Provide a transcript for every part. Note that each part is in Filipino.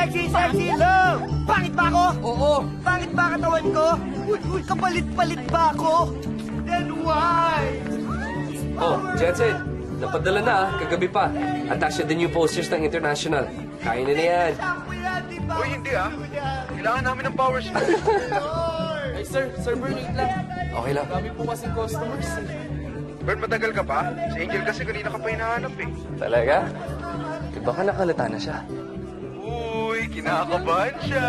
Sexy, love! Pangit ba ako? Oo. Pangit ba katawan ko? Uy, kapalit-palit ba ako? Then why? Oh, Jensen, napadala na kagabi pa. Attach na din yung posters ng International. Kaya na yan. Shampoo yan, di ba? Uy, hindi ah. Kailangan namin ng powers. Ay, sir, wait lang. Okay lang. Dami po kasing customers. Bert, matagal ka pa? Si Angel kasi kanina ka pa hinahanap eh. Talaga? Eh, baka nakalata na siya. Uy, kinakabahan siya.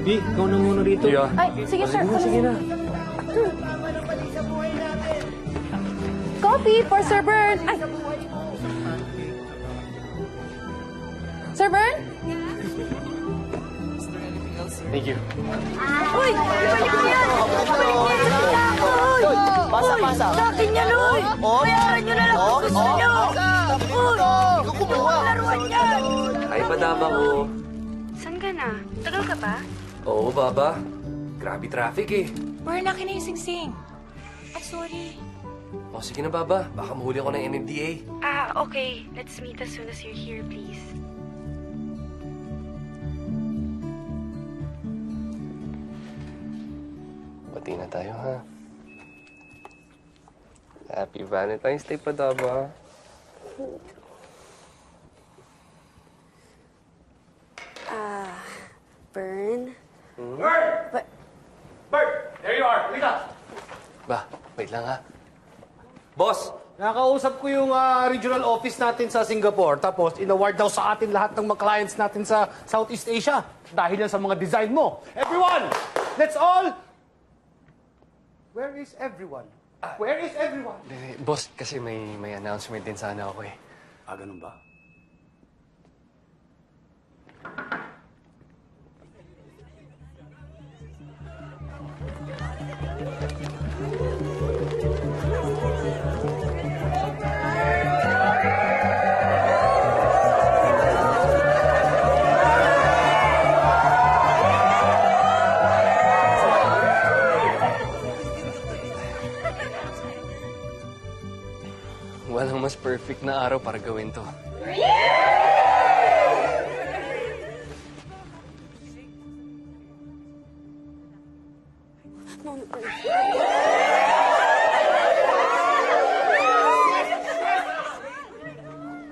Di, ikaw na muna rito. Yeah. Ay, sige, sir. Sige na. Coffee for Sir Bern. Ay. Sir Bern? Thank you. Uy! Balik mo yan! Balik mo yan! Uy! Pasa. Sa akin yan, uy! Bayaran nyo na lang kung gusto nyo! Uy! Laruan yan! Ay, padama ko. Saan ka na? Tagal ka pa? Oo, Baba. Grabe traffic eh. Bern, akin na yung sing-sing. Ay, sorry. O, sige na, Baba. Baka mahuli ako ng MMDA. Okay. Let's meet as soon as you're here, please. Bati na tayo, ha? Happy Valentine's Day, Padaba. Bern? Bert, there you are. Halika. Ba, wait lang, ha? Boss! Nakakausap ko yung regional office natin sa Singapore. Tapos, in-award daw sa atin lahat ng mga clients natin sa Southeast Asia. Dahil yan sa mga design mo. Everyone! Let's all... Where is everyone? Where is everyone? Boss, kasi may announcement din sana ako eh. Ganun ba? Walang mas perfect na araw para gawin to.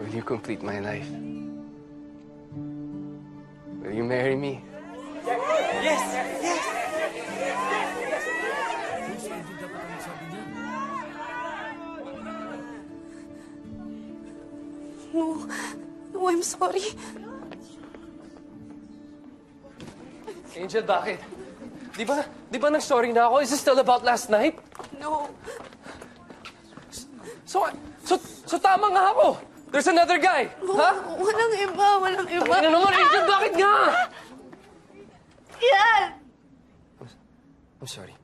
Will you complete my life? Will you marry me? No, I'm sorry. Angel, bakit? Di ba nag-sorry na ako? Is this still about last night? No. So tama nga ako! There's another guy! Ha? Walang iba. Ano naman, Angel? Bakit nga? Yan! I'm sorry.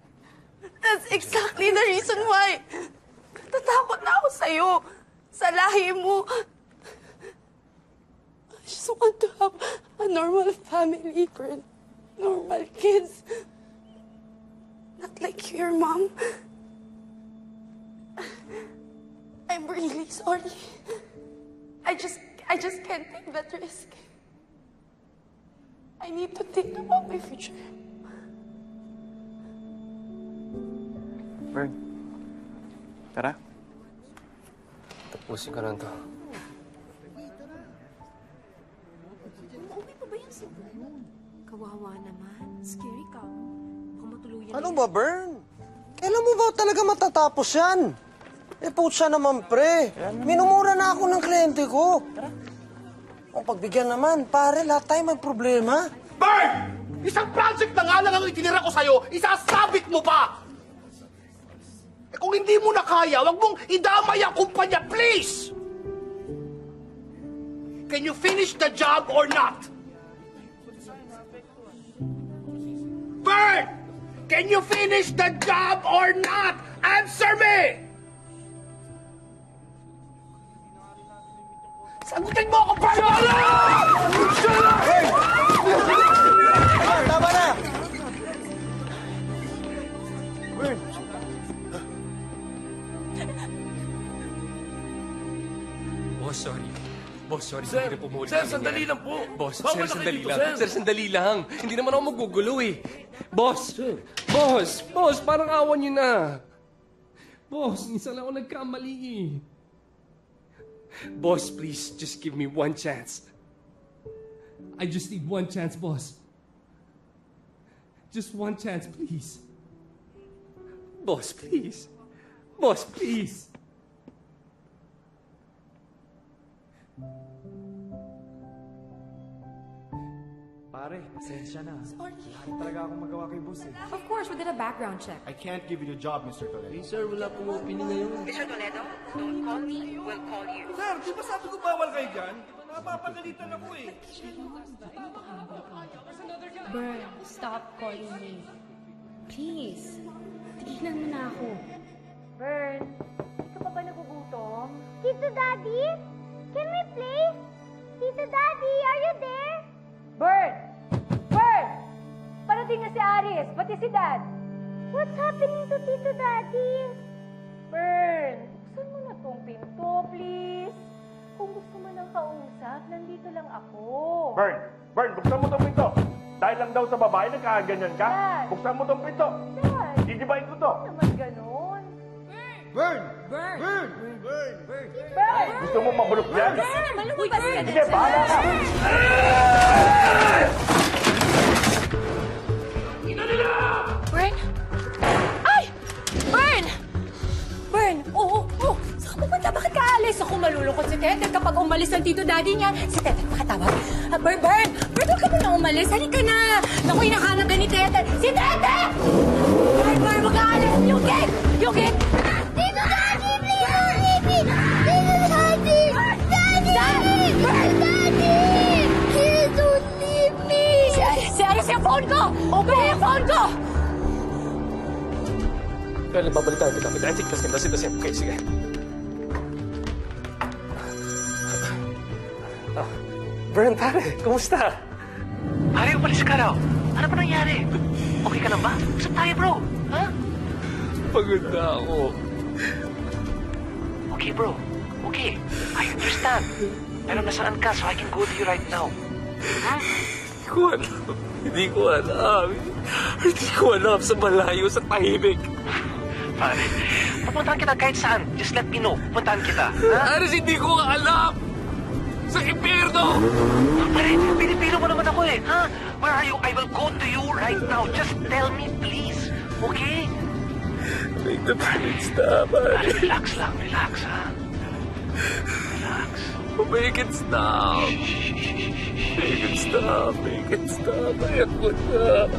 That's exactly the reason why. Natatakot na ako sa'yo. Sa lahi mo. I just want to have a normal family, Bern. Normal kids. Not like your mom. I'm really sorry. I just can't take that risk. I need to think about my future. Bert, tara. Tapusin ko lang to. Kawawa naman. Scary ka. Kung matuluyan Ano ba, Bern? Kailan mo ba talaga matatapos yan? Putya naman, pre. Minumura na ako ng kliyente ko. Kung pagbigyan naman, pare, lahat tayo may problema. Bern! Isang project na nga lang ang itinira ko sa'yo, isasabit mo pa! Kung hindi mo na kaya, wag mong idamay ang kumpanya, please! Can you finish the job or not? Bert! Can you finish the job or not? Answer me! Sagutin mo ako, Bert! Shut up! Shut up! Tama na! Oh, sorry. Boss, sorry. Sir, hindi na po muli sir, kami sandali yan. lang po. Boss, Bawal sir, na kayo sandali dito, lang. sir. Sir, sandali lang. Hindi naman ako magugulo eh. Boss! Boss, parang awan niyo na. Boss, minsan lang ako nagkamali eh. Boss, please, just give me one chance. I just need one chance, boss. Just one chance, please. Boss, please. Boss, please. Pare, pasensya na. Sorry. Hindi talaga akong magawa kay boss eh. Of course, we did a background check. I can't give you the job, Mr. Toledo. Sir, wala pong opening ngayon. Mr. Toledo, don't call me. We'll call you. Sir, di ba sabi ko bawal kayo dyan? Napapagalitan ako eh. Bern, stop calling me. Please, tigilan mo na ako. Bern, hindi ka pa ba nagugutom? Tito Daddy? Can we play? Tito Daddy, are you there? Bern! Bern! Parating na si Aris, pati si Dad. What's happening to Tito Daddy? Bern, buksan mo na tong pinto, please. Kung gusto mo ng kausap, nandito lang ako. Bern, buksan mo tong pinto. Dahil lang daw sa babae, nagkaganyan ka. Dad. Buksan mo tong pinto. Dad, Didibayin ko to. naman ganun. Burn! Bern! Burn! Burn! Burn! Bern! Gusto mo mabulok yan? Naman, lumabas ka na. Sige, bahala ka. Bern? Ay! Bern! Bern! Oo, oo. Saan ka pupunta? Bakit ka alis? Ako malulungkot si Tete kapag umalis ang tito daddy niya. Si Tete, pakatawag. Bern! Bern! Bern, huwag ka ba na umalis? Halika na! Naku, hinahanap ka ni Tete. Si Tete! Bern! Bern, huwag ka alis! Yung gate! Yung gate! Tito Daddy, please leave me! Tito Daddy! Daddy! Daddy! Please don't leave me! Si Aris, yung phone ko! Open yung phone ko! Well, babalitaan kita. I think that's it. Okay, sige. Bern, pare, kumusta? Pare, umalis ka raw. Ano ba nangyari? Okay ka lang ba? Usap tayo, bro. Ha? Pagod na ako. Okay, bro. Okay. I understand. Pero nasaan ka so I can go to you right now? Hindi ko alam. Hindi ko alam sa malayo, sa tahimik. Pare, pupuntahan kita kahit saan. Just let me know. Pupuntahan kita. Ha? Aris, hindi ko alam! Sa impyerno! Pare, pinipilo mo naman ako eh. Ha? Where are you? I will go to you right now. Just tell me, please. Okay? Make the pain stop, Pare, relax lang. Relax, ha? Relax. Make it stop. Make it stop. Make it stop. Ayoko na.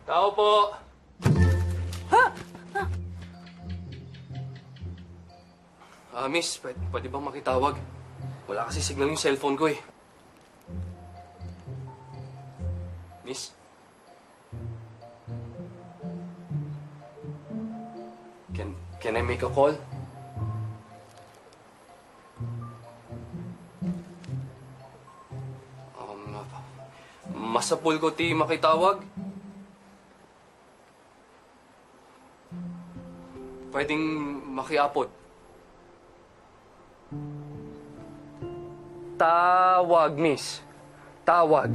Tao po! Miss, pwede bang makitawag? Wala kasi signal yung cellphone ko eh. Miss? Can I make a call? Masapul ko ti makitawag? Pwedeng makiapod. Tawag, miss. Tawag.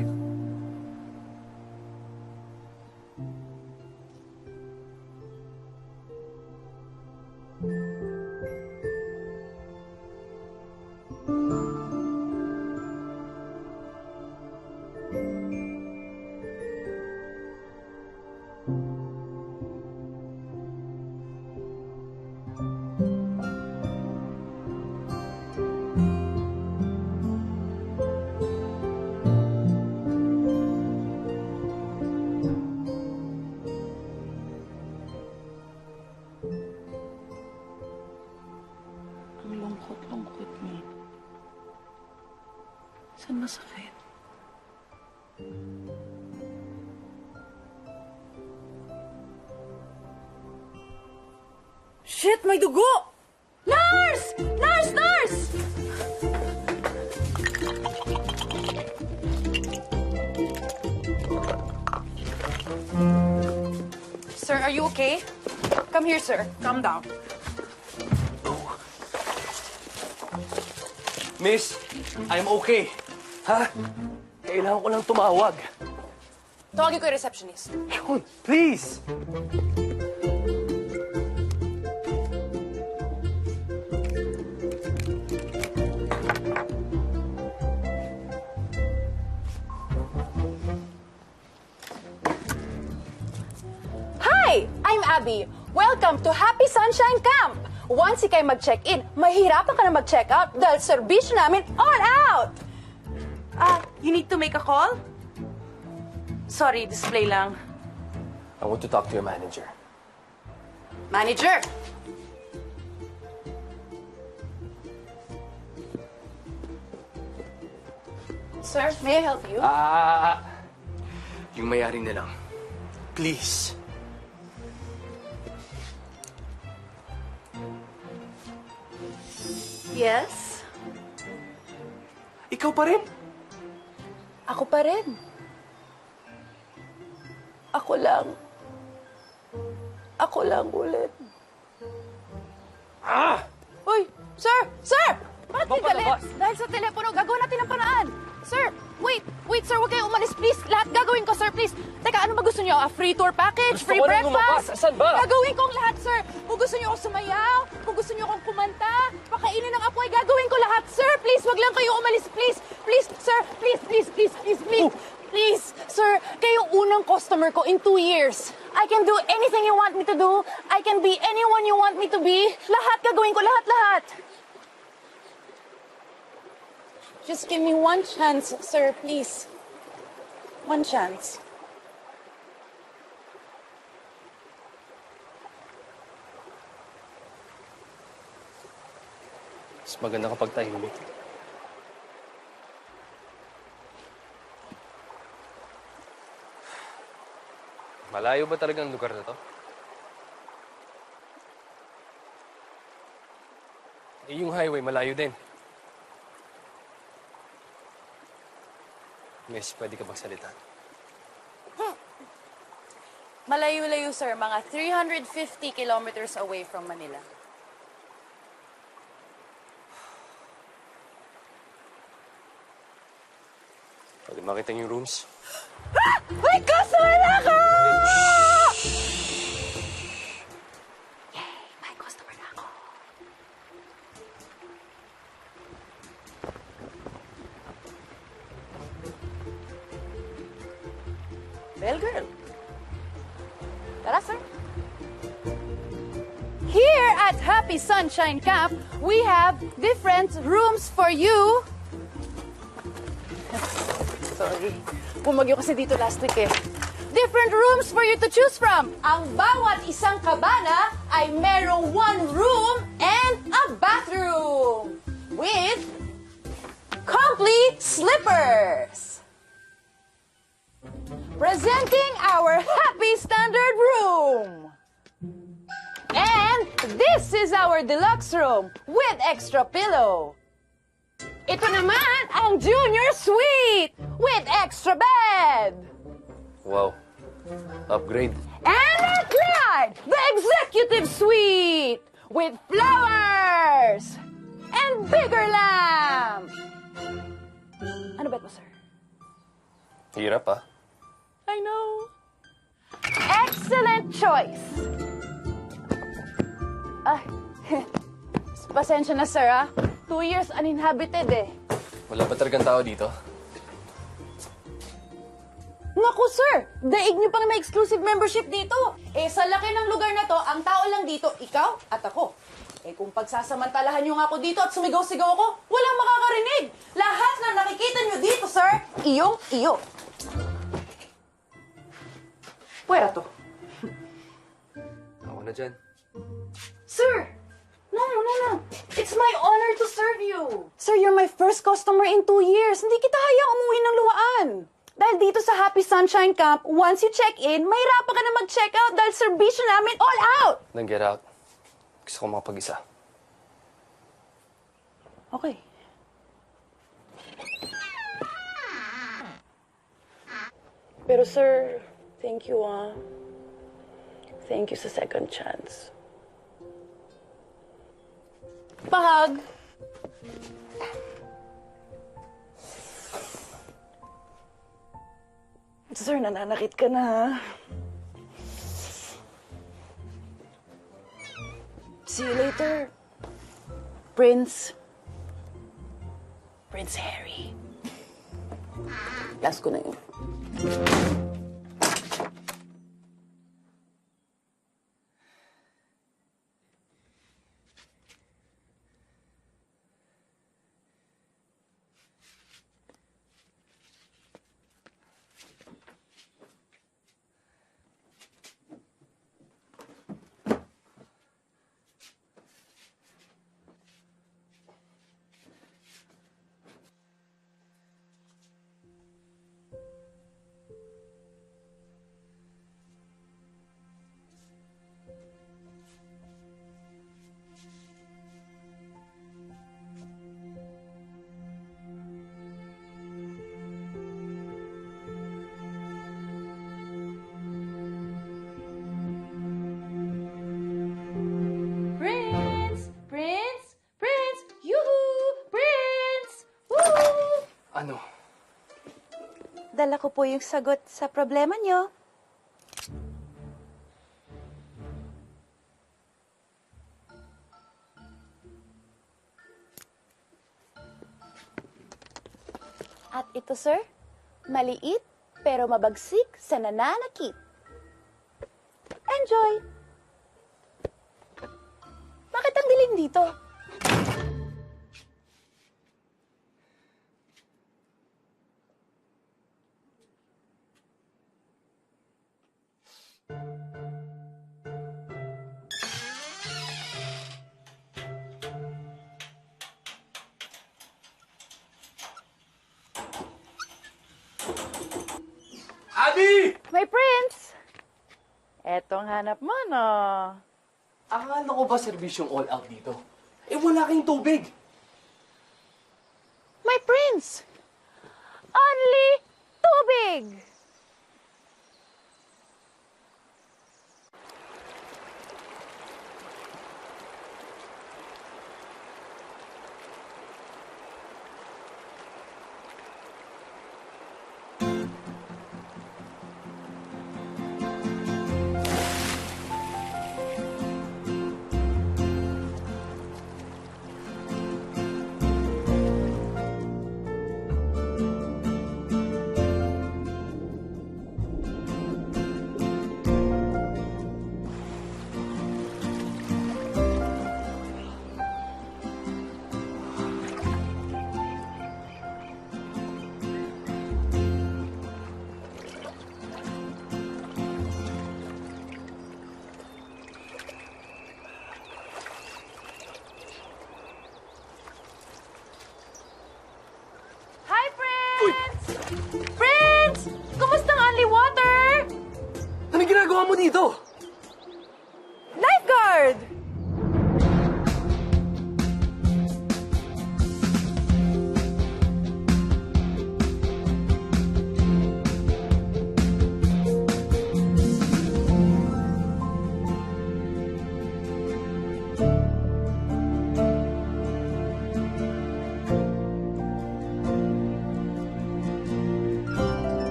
Ang lungkot-lungkot mo. Saan masakit? Shit, may dugo! Nurse! Nurse! Nurse! Sir, are you okay? Come here, sir. Calm down. Miss, I'm okay. Ha? Kailangan ko lang tumawag. Tawagin ko yung receptionist. Yun, please! Hi! I'm Abby. Welcome to Happy Sunshine Camp! Once ikay mag-check-in, mahihirapan ka na mag-check-out dahil serbisyo namin all out! You need to make a call? Sorry, display lang. I want to talk to your manager. Manager! Sir, may I help you? Yung mayari na lang. Please. Yes? Ikaw pa rin? Ako pa rin. Ako lang. Ako lang ulit. Uy! Sir! Sir! Bakit kayo galit? Dahil sa telepono, gagawin natin ang paraan. Sir! Wait! Wait, sir! Huwag kayong umalis, please! Lahat gagawin ko, sir, please! Teka, ano ba gusto niyo? A free tour package? Gusto Free ko rin lumabas. breakfast? Saan ba? Gagawin ko ang lahat, sir! Kung gusto niyo akong sumayaw, kung gusto niyo akong kumanta, pakainin ng apoy, gagawin ko lahat, sir! Please, wag lang kayo umalis, please! Please, sir! Please, please, please, please, please! Please, sir, kayo unang customer ko in 2 years. I can do anything you want me to do. I can be anyone you want me to be. Lahat gagawin ko, lahat-lahat. Just give me one chance, sir, please. One chance. Mas maganda kapag tahimik. Malayo ba talaga ang lugar na to? Yung highway, malayo din. Miss, pwede ka magsalita? Malayo-layo, sir. Mga 350 kilometers away from Manila. Pwede makita yung rooms? May customer na ako! Yay! May customer na ako. Bell girl. Tara, sir. Here at Happy Sunshine Camp, we have different rooms for you. Sorry. Bumagyo kasi dito last week eh. different rooms for you to choose from. Ang bawat isang kabana ay merong one room and a bathroom with complete slippers. Presenting our Happy Standard Room. And this is our deluxe room with extra pillow. Ito naman ang Junior Suite with extra bed. Wow. Upgrade. And at night, the Executive Suite with flowers and bigger lamp. Ano bet mo, sir? Hirap, ah. I know. Excellent choice. Ay, pasensya na, sir, ah. 2 years uninhabited, eh. Wala ba talagang tao dito? Naku, sir! Daig niyo pang may exclusive membership dito. Eh, sa laki ng lugar na to, ang tao lang dito, ikaw at ako. Eh, kung pagsasamantalahan niyo nga ako dito at sumigaw-sigaw ako, walang makakarinig. Lahat na nakikita niyo dito, sir, iyong-iyo. Pwera to. Ako na dyan. Sir! No. It's my honor to serve you. Sir, you're my first customer in 2 years. Hindi kita hayang umuwi ng luwaan. Dahil dito sa Happy Sunshine Camp, once you check in, mahirapan ka na mag-check out dahil serbisyo namin all out. Then get out. Gusto ko makapag-isa. Okay. Pero sir, thank you, ah. Thank you sa second chance. Pahag! Sir, nananakit ka na, ha? See you later, Prince. Prince Harry. Last ko na yun. Ano? Dala ko po yung sagot sa problema nyo. At ito, sir, maliit pero mabagsik sa nananakit. Enjoy! Bakit ang dilim dito? Abby! My prince! Etong hanap mo, no? Akala ko ba serbisyong all out dito? Eh, wala kayong tubig. My prince! Only tubig!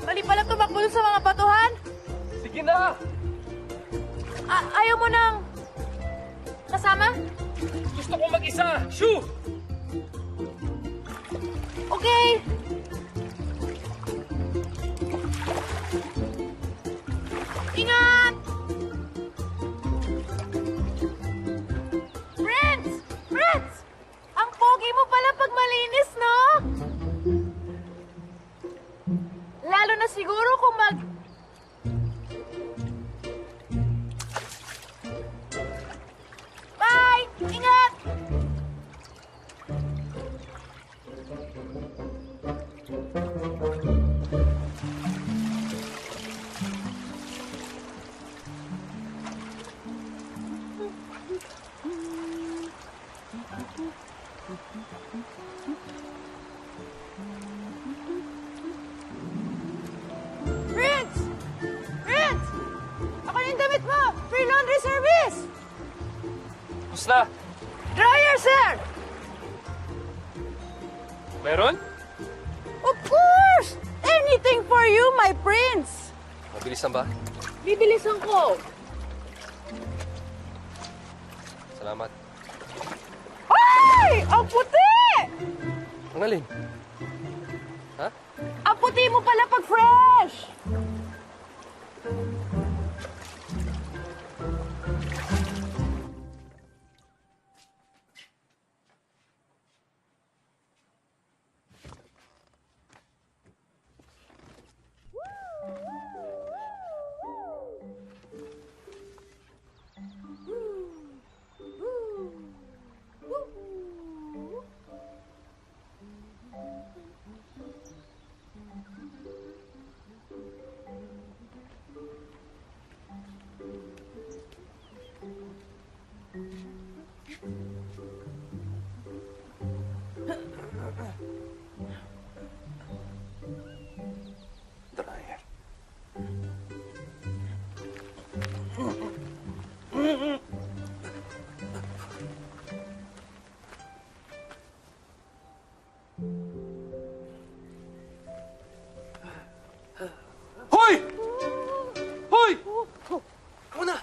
Mali pala tumakbo sa mga batuhan. Sige na! Ayaw mo nang kasama? Gusto ko mag-isa! Shoo! Okay. Ingat! Prince! Prince! Ang pogi mo pala pag malinis, no? Lalo na siguro kung Bye! Ingat! Prince! Prince! Ako na yung damit mo! Free laundry service! Basta! Dryer, sir! Meron? Of course! Anything for you, my prince! Mabilisan ba? Bibilisan ko. Salamat. Ay! Ang puti! Ang alin? Ha? Ang puti mo pala pag fresh! Dryer. Hoy! Hoy! Ako na!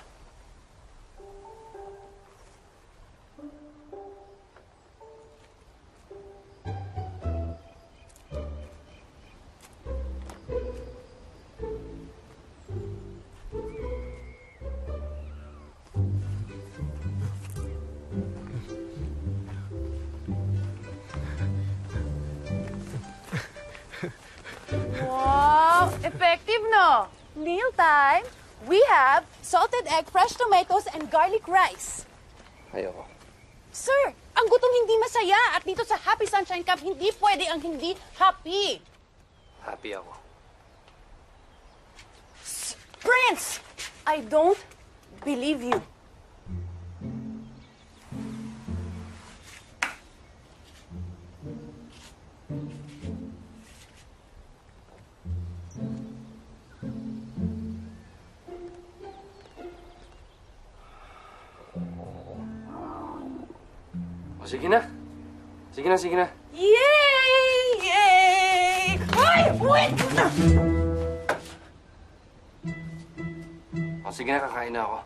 Wow! Effective, no? Meal time, we have salted egg, fresh tomatoes, and garlic rice. Ayoko. Sir, ang gutom hindi masaya. At dito sa Happy Sunshine Camp, hindi pwede ang hindi happy. Happy ako. Prince! I don't believe you. O, sige na. Sige na, sige na. Yay! Yay! Ay! Wait! O, sige na, kakain na ako.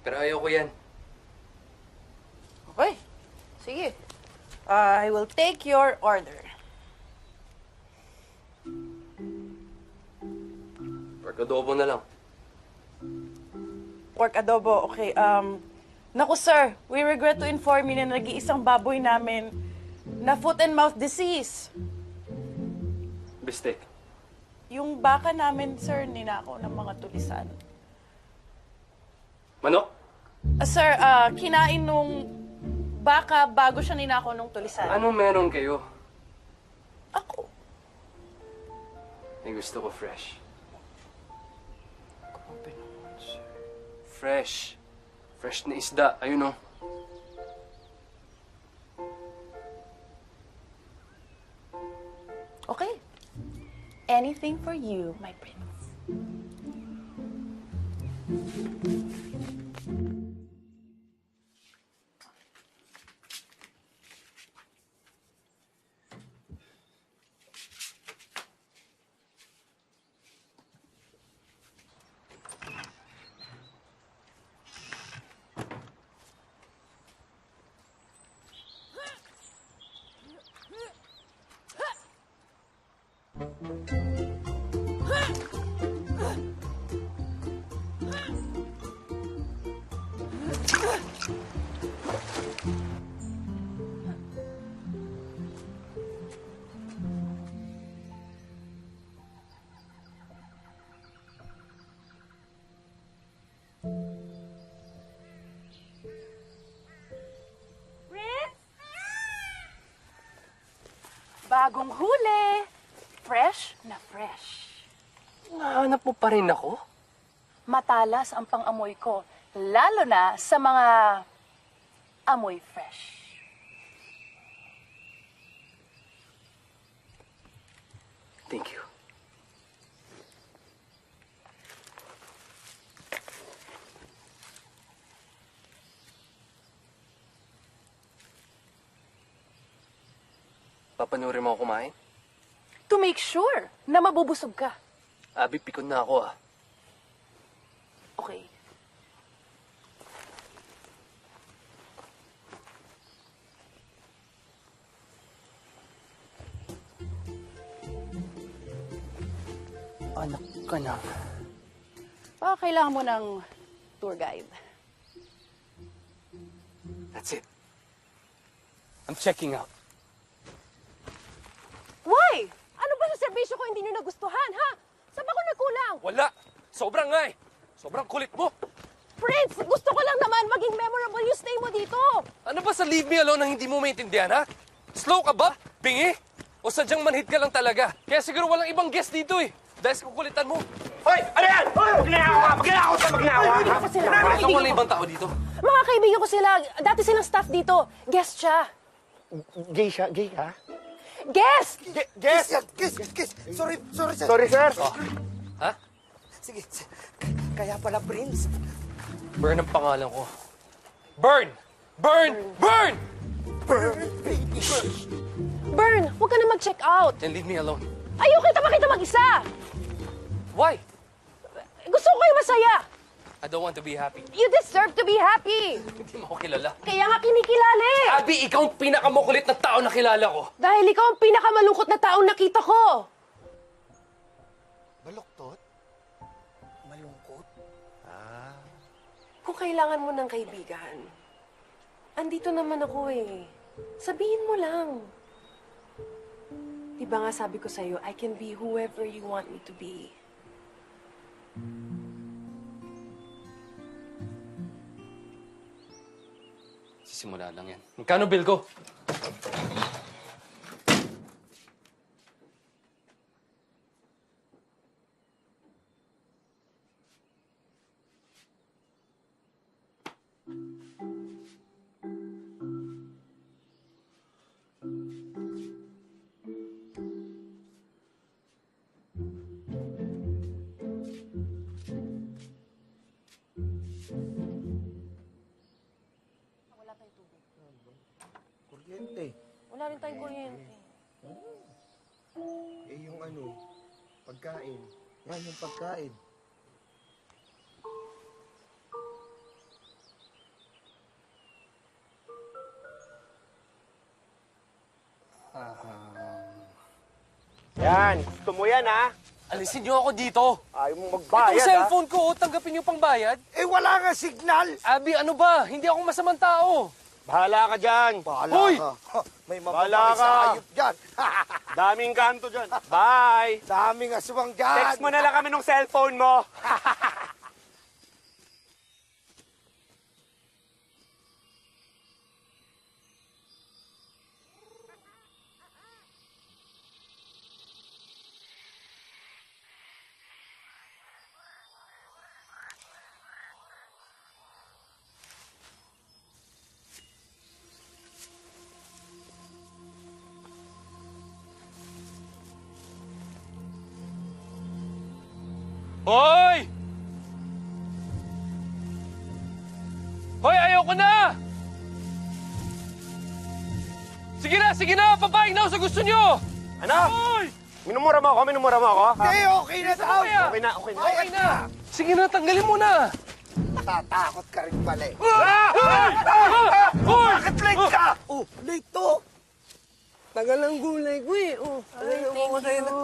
Pero ayoko yan. Okay. Sige. I will take your order. Pork adobo na lang. Pork adobo, okay. Naku sir, we regret to inform you na nag-iisang baboy namin na foot and mouth disease. Bistek. Yung baka namin, sir, ninakaw ng mga tulisan. Manok? Sir, kinain nung baka bago siya ninakaw nung tulisan. Anong meron kayo? Ako. May gusto ko fresh. Fresh. Fresh na isda. Ayun o. Okay. Anything for you, my prince. Bagong huli. Fresh na fresh. Nahanap mo pa rin ako? Matalas ang pang-amoy ko, lalo na sa mga amoy fresh. Thank you. Papanurin mo ako kumain? To make sure na mabubusog ka. Abi, pikon na ako ah. Okay. Anak ka na. Baka kailangan mo ng tour guide. That's it. I'm checking out. Why? Ano ba sa serbisyo ko hindi nyo nagustuhan, ha? Saan ba ako nagkulang? Wala! Sobrang nga eh! Sobrang kulit mo! Prince, gusto ko lang naman maging memorable yung stay mo dito. Ano ba sa leave me alone ang hindi mo maintindihan, ha? Slow ka ba? Bingi? O sadyang manhid ka lang talaga? Kaya siguro walang ibang guest dito eh. Dahil sa kukulitan mo. Hoy! Ano yan? Magnakaw ka! Magnakaw ka! Magnakaw ka! Kaibigan ko sila. Bakit wala ibang tao dito? Mga kaibigan ko sila. Dati silang staff dito. Guest siya. Gay siya? Gay ka? Guest! Guess! Guess! Sorry, sir. Sorry, sir. Ha? Sige, kaya pala, Prince. Burn ang pangalan ko. Burn! Burn! Burn! Bern, huwag ka na mag-check out. Then leave me alone. Ayaw kita makita mag-isa. Why? Gusto ko kayo masaya. I don't want to be happy. You deserve to be happy. Hindi mo ako kilala. Kaya nga kinikilala eh. Abby, ikaw ang pinakamukulit na tao na kilala ko. Dahil ikaw ang pinakamalungkot na taong nakita ko. Baluktot? Malungkot? Kung kailangan mo ng kaibigan, andito naman ako eh. Sabihin mo lang. Diba nga sabi ko sa'yo, I can be whoever you want me to be. Sisimula lang yan. Magkano bill ko? Kuryente. Wala rin tayong kuryente. Yung pagkain. Yan yung pagkain. Yan. Gusto mo yan, ha? Alisin niyo ako dito. Ayaw mong Itong magbayad, ha? cellphone ko, tanggapin niyo pang bayad. Eh, wala nga signal. Abby, ano ba? Hindi ako masamang tao. Bahala ka dyan. Bahala Hoy! ka. May Bahala mababay ka. sa ayop dyan. Daming kanto dyan. Bye! Daming aswang dyan. Text mo na lang kami ng cellphone mo. Hoy! Hoy, ayoko na! Sige na! Papayag na ako sa gusto nyo! Ano? Hoy! Minumura mo ako? Okay na daw. Okay na. Okay na! Sige na, tanggalin mo na! Tatakot ka rin pala eh. Bakit late ka? Oh, late to. Tagal ang gulay ko eh. Oh,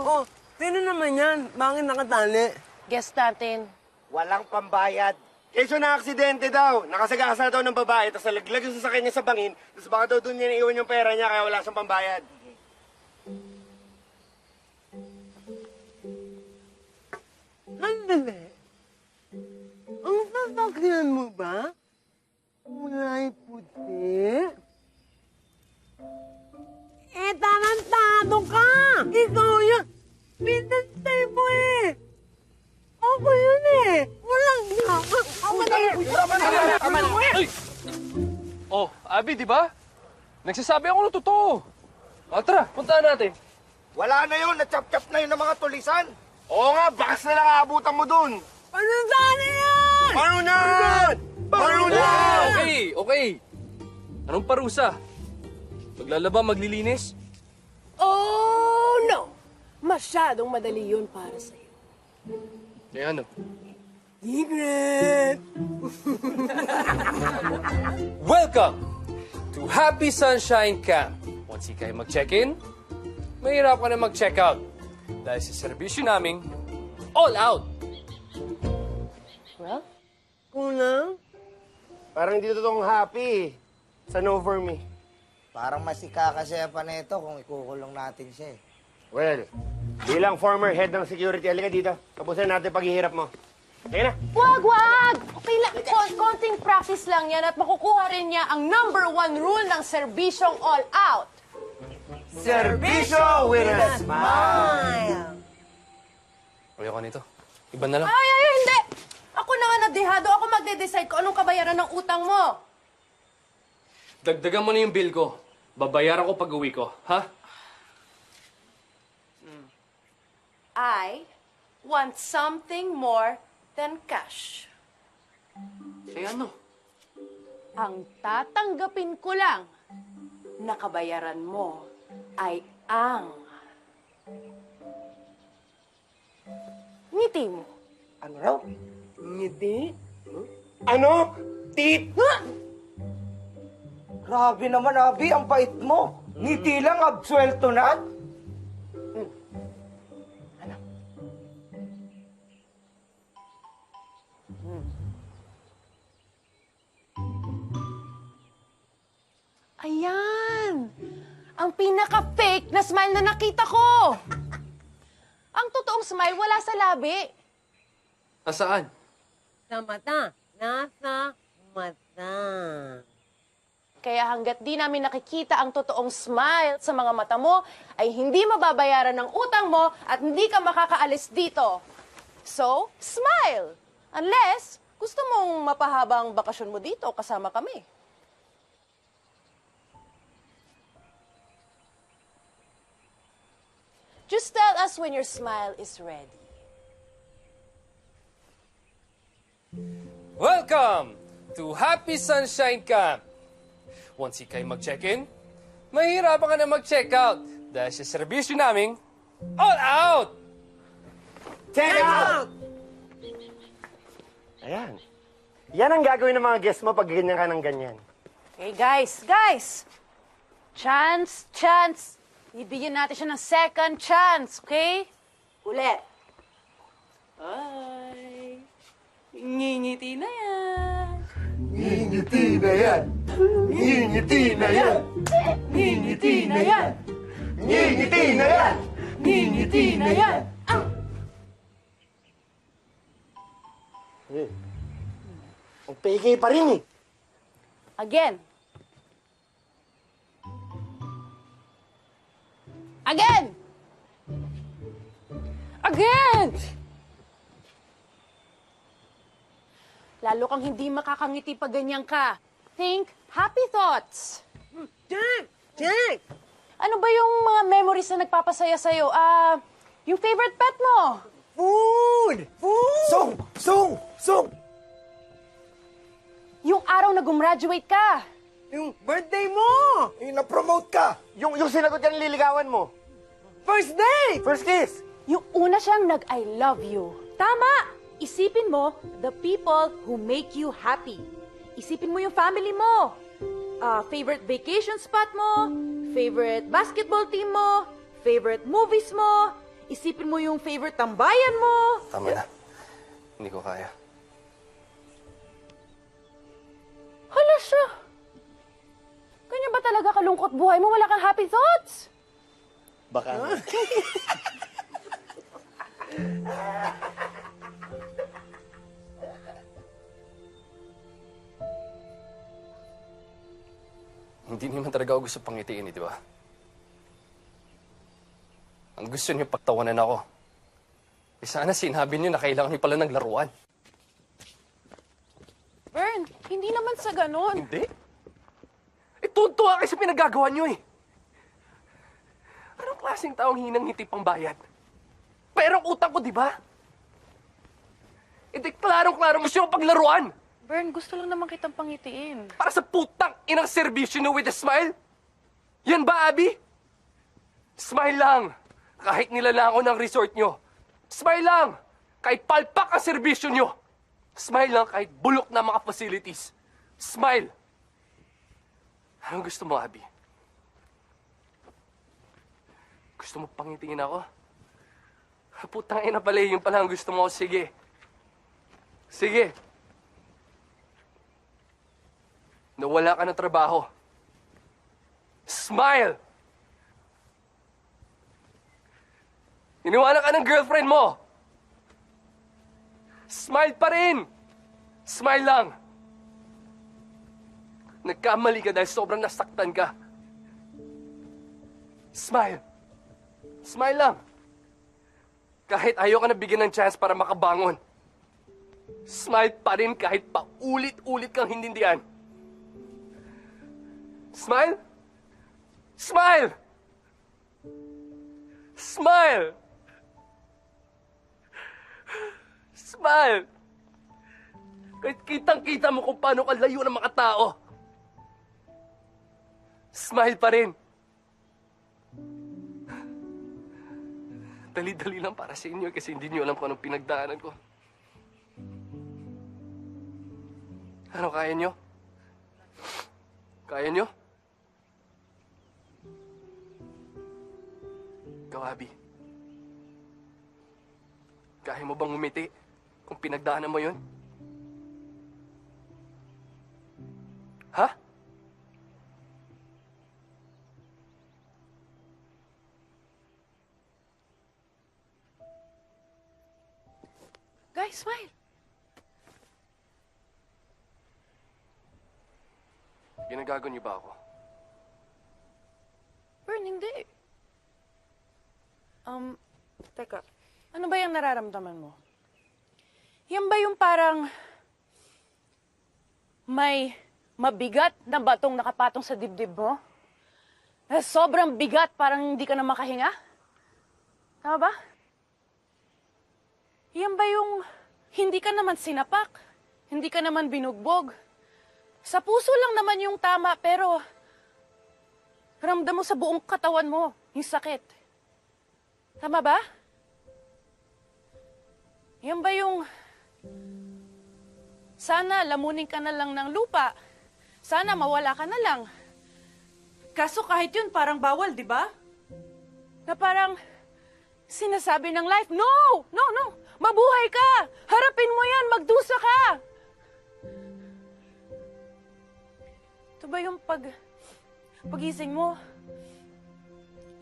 oh, sino naman yan? Bakit nakatali? Guess natin. Walang pambayad. Keso na aksidente daw. Nakasagasa daw ng babae, tapos nalaglag yung sasakyan niya sa bangin, tapos baka daw doon niya naiwan yung pera niya, kaya wala siyang pambayad. Andali. Ang sasakyan mo ba? Kulay puti? Eh, tarantado ka! Ikaw yan! Pinatay mo eh! Ako yun eh! Walang gawin! Oh, Abby, di ba? Nagsasabi ako ng totoo. O, tara, puntaan natin. Wala na yun! Nachap-chap na yun ng mga tulisan! Oo nga, bakas na lang aabutan mo doon. Ano sana yan? Paano na? Okay. Anong parusa? Maglalaba, maglilinis? Oh, no! Masyadong madali yun para sa'yo. Eh ano? Secret! Welcome to Happy Sunshine Camp. Once kayo mag-check-in, mahirap ka na mag-check-out. Dahil sa serbisyo naming all out. Well, Kulang? Parang hindi totoong happy. Sa no for me. Parang mas ikakasaya pa na ito kung ikukulong natin siya eh. Well, bilang former head ng security, halika dito. Tapusin natin paghihirap mo. Halika na. Wag! Okay lang, konting practice lang yan at makukuha rin niya ang #1 rule ng serbisyong all out. Servisyo with a smile! Ayoko nito. Iba na lang. Ay, hindi! Ako na nga nadehado. Ako magde-decide kung anong kabayaran ng utang mo. Dagdagan mo na yung bill ko. Babayaran ko pag uwi ko, ha? I want something more than cash. Eh ano? Ang tatanggapin ko lang na kabayaran mo ay ang ngiti mo. Ano raw? Ngiti? Ano? Tit? Grabe naman, Abi. Ang bait mo. Ngiti lang, absuelto na. Ayan! Ang pinaka-fake na smile na nakita ko! Ang totoong smile wala sa labi. Nasaan? Sa mata. Nasa mata. Kaya hanggat di namin nakikita ang totoong smile sa mga mata mo, ay hindi mababayaran ng utang mo at hindi ka makakaalis dito. So, smile! Unless gusto mong mapahabang bakasyon mo dito kasama kami. Just tell us when your smile is ready. Welcome to Happy Sunshine Camp. Once kayo mag-check-in, mahirapan ka na mag-check-out dahil sa serbisyo naming all out! Check out! Ayan. Yan ang gagawin ng mga guests mo pag ganyan ka ng ganyan. Okay, guys. Chance. Ibigyan natin siya ng second chance, okay? Ulit. Ay. Ngingiti na yan. Ngingiti na yan. Ngingiti na yan. Ngingiti na yan. Ngingiti na yan. Ngingiti na yan. Ang peke pa rin eh. Again. Again! Again! Lalo kang hindi makakangiti pag ganyan ka. Think happy thoughts. Jack! Ano ba yung mga memories na nagpapasaya sa'yo? Yung favorite pet mo? Food! Food! Song! Yung araw na gumraduate ka. Yung birthday mo! Yung na-promote ka! Yung sinagot ka ng liligawan mo! First day! First kiss! Yung una siyang nag-I love you. Tama! Isipin mo, the people who make you happy. Isipin mo yung family mo. Favorite vacation spot mo, favorite basketball team mo, favorite movies mo. Isipin mo yung favorite tambayan mo. Tama na. Hindi ko kaya. Hala siya. Ganyan ba talaga kalungkot buhay mo? Wala kang happy thoughts? Baka Hindi naman talaga ako gusto pangitiin, di ba? Ang gusto niyo pagtawanan ako. Eh sana sinabi niyo na kailangan niyo pala ng laruan. Vern, hindi naman sa ganon. Hindi? Eh, tuntua kayo sa pinagagawa niyo eh. Anong klaseng taong hinang-hiti pang bayad? Pero ang utang ko, di ba? Eh, di klarong-klaro gusto mo paglaruan. Vern, gusto lang naman kitang pangitiin. Para sa putang inang servisyo niyo with a smile? Yan ba, Abby? Smile lang. Kahit nilala ako ng resort niyo. Smile lang. Kahit palpak ang serbisyo niyo. Smile lang kahit bulok na mga facilities. Smile. Anong gusto mo, Abby? Gusto mo pangitingin ako? Putang ina pala, yun pala ang gusto mo. Sige. Sige. Nawala ka ng trabaho. Smile! Iniwanan ka ng girlfriend mo. Smile pa rin! Smile lang! Nagkamali ka dahil sobrang nasaktan ka. Smile! Smile lang! Kahit ayaw ka na bigyan ng chance para makabangon. Smile pa rin kahit paulit-ulit kang hinindihan. Smile! Smile! Smile! Smile! Kahit kitang-kita mo kung paano ka layo ng mga tao. Smile pa rin. Dali-dali lang para sa inyo kasi hindi niyo alam kung anong pinagdaanan ko. Ano, kaya niyo? Kaya niyo? Ikaw, Abby. Kaya mo bang umiti kung pinagdaanan mo yun? Ha? Guys, smile. Ginagago niyo ba ako? Vern, hindi. Teka. Ano ba yung nararamdaman mo? Yan ba yung parang may mabigat na batong nakapatong sa dibdib mo? Na sobrang bigat, parang hindi ka na makahinga? Tama ba? Yan ba yung hindi ka naman sinapak? Hindi ka naman binugbog? Sa puso lang naman yung tama, pero ramdam mo sa buong katawan mo yung sakit. Tama ba? Yan ba yung sana lamunin ka na lang ng lupa? Sana mawala ka na lang. Kaso kahit yun parang bawal, di ba? Na parang sinasabi ng life, no! No, no! Mabuhay ka! Harapin mo yan! Magdusa ka! Ito ba yung pagising mo?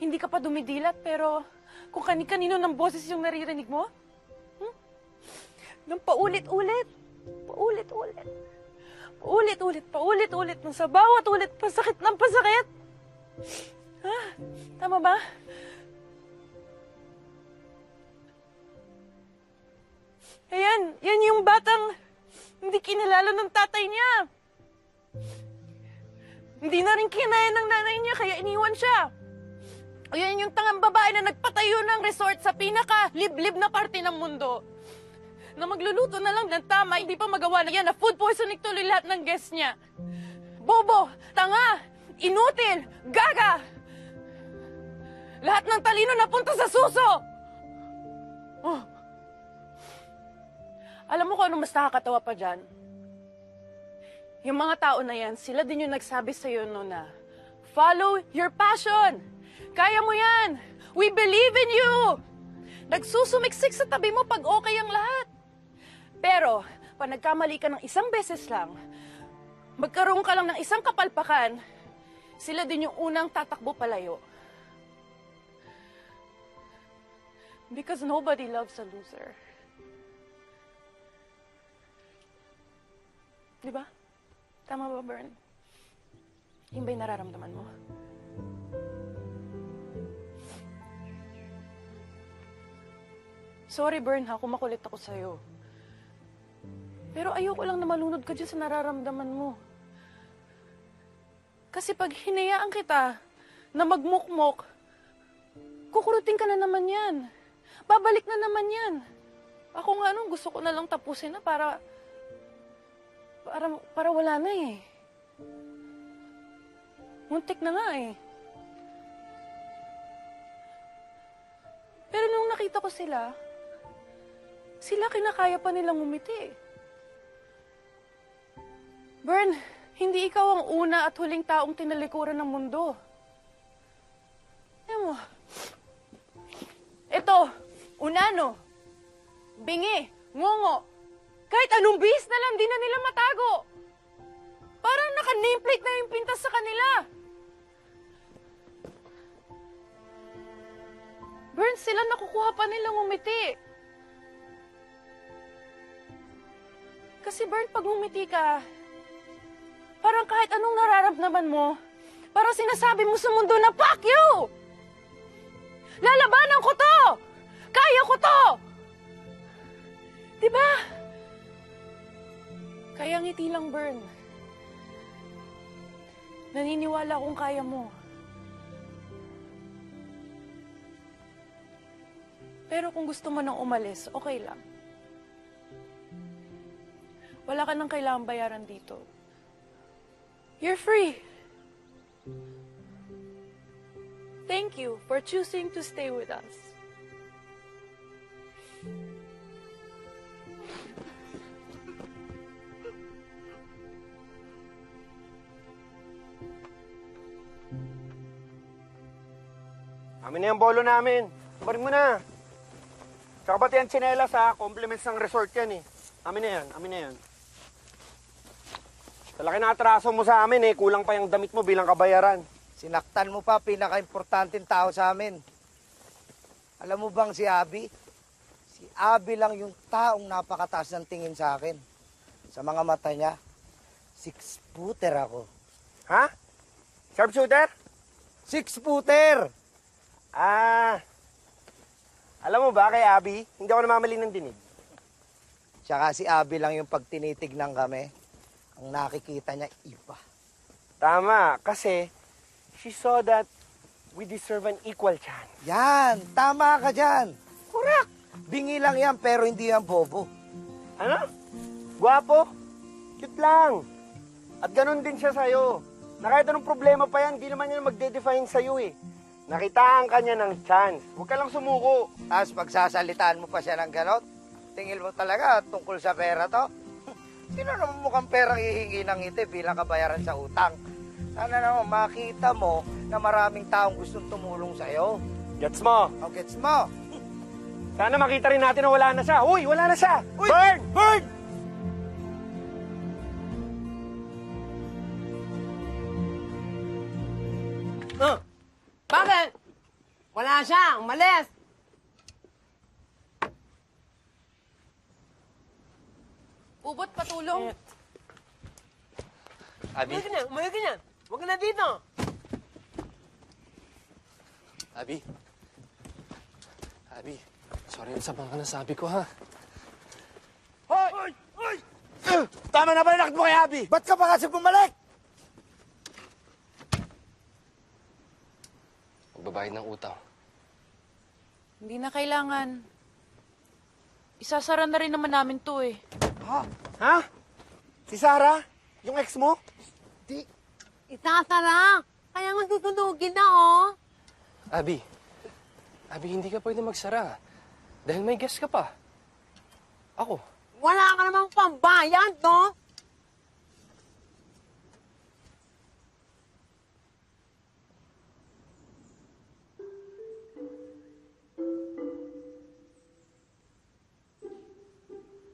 Hindi ka pa dumidilat, pero kung kani-kanino ng boses yung naririnig mo? Nang paulit-ulit. Paulit-ulit. Paulit-ulit. Paulit-ulit. Nang sa bawat ulit, pasakit ng pasakit. Ha? Tama ba? Ayan. Yan yung batang hindi kinalala ng tatay niya. Hindi na rin kinaya ng nanay niya, kaya iniwan siya. Ayan yung tangang babae na nagpatayo ng resort sa pinaka-liblib na parte ng mundo. Na magluluto na lang ng tama, hindi pa magawa na yan, na food poisoning tuloy lahat ng guests niya. Bobo, tanga, inutil, gaga! Lahat ng talino napunta sa suso! Oh. Alam mo kung ano mas nakakatawa pa dyan? Yung mga tao na yan, sila din yung nagsabi sa'yo no na, follow your passion! Kaya mo yan! We believe in you! Nagsusumiksik sa tabi mo pag okay ang lahat. Pero, pag nagkamali ka ng isang beses lang, magkaroon ka lang ng isang kapalpakan, sila din yung unang tatakbo palayo. Because nobody loves a loser. Diba? Tama ba, Bern? Yung ba'y nararamdaman mo? Sorry, Bern, ha, kung makulit ako sa'yo. Pero ayoko lang na malunod ka dyan sa nararamdaman mo. Kasi pag hinayaan kita na magmukmok, kukurutin ka na naman yan. Babalik na naman yan. Ako nga nung gusto ko na lang tapusin na para wala na eh. Muntik na nga eh. Pero nung nakita ko sila kinakaya pa nilang umiti. Bern, hindi ikaw ang una at huling taong tinalikuran ng mundo. Alam mo, ito, unano, bingi, ngongo, kahit anong bihis na lang, di na nila matago. Parang naka-nameplate na yung pintas sa kanila. Bern, sila nakukuha pa nilang umiti. Kasi Bern, pag umiti ka, parang kahit anong nararamdaman mo, parang sinasabi mo sa mundo na, fuck you! Lalabanan ko to! Kaya ko to! Diba? Kaya ngiti lang, Bern. Naniniwala akong kaya mo. Pero kung gusto mo nang umalis, okay lang. Wala ka nang kailangang bayaran dito. You're free. Thank you for choosing to stay with us. Amin na yung bolo namin. Barin mo na. Tsaka pati yan tsinelas ha. Compliments ng resort yan eh. Amin na yan, amin na yan. Talaki na atraso mo sa amin eh. Kulang pa yung damit mo bilang kabayaran. Sinaktan mo pa, pinaka-importanting tao sa amin. Alam mo bang si Abby? Si Abby lang yung taong napakataas ng tingin sa akin. Sa mga mata niya, 6-footer ako. Ha? Sharpshooter? 6-footer! Alam mo ba kay Abby, hindi ako namamali ng dinig. Tsaka si Abby lang yung pag tinitignan kami, ang nakikita niya iba. Tama, kasi she saw that we deserve an equal chance. Yan! Tama ka dyan! Correct! Bingi lang yan, pero hindi yan bobo. Ano? Gwapo? Cute lang. At ganun din siya sa'yo. Na kahit anong problema pa yan, di naman yan magde-define sa'yo eh. Nakitaan ka niya ng chance. Huwag ka lang sumuko. Tapos pagsasalitaan mo pa siya ng ganot, tingil mo talaga tungkol sa pera to. Sino naman mukhang perang hihingi ng ngiti bilang kabayaran sa utang? Sana naman makita mo na maraming taong gustong tumulong sa'yo. Gets mo? O gets mo? Sana makita rin natin na wala na siya. Uy, wala na siya! Uy! Burn! Burn! Bakit? Wala siya, umalis. Ubot, patulong. Abby? Umalis ka na. Huwag ka na dito. Abby? Abby, sorry sa mga nasabi ko, ha? Hoy! Hoy! Hoy! Tama na ba yung mo kay Abby? Ba't ka pa kasi bumalik? magbabayad ng utang. Hindi na kailangan. Isasara na rin naman namin to eh. Ha? Si Sarah? Yung ex mo? Isasara. Kaya nga susunugin na, oh. Abby, hindi ka pwede magsara. Dahil may guest ka pa. Ako. Wala ka namang pambayad, no?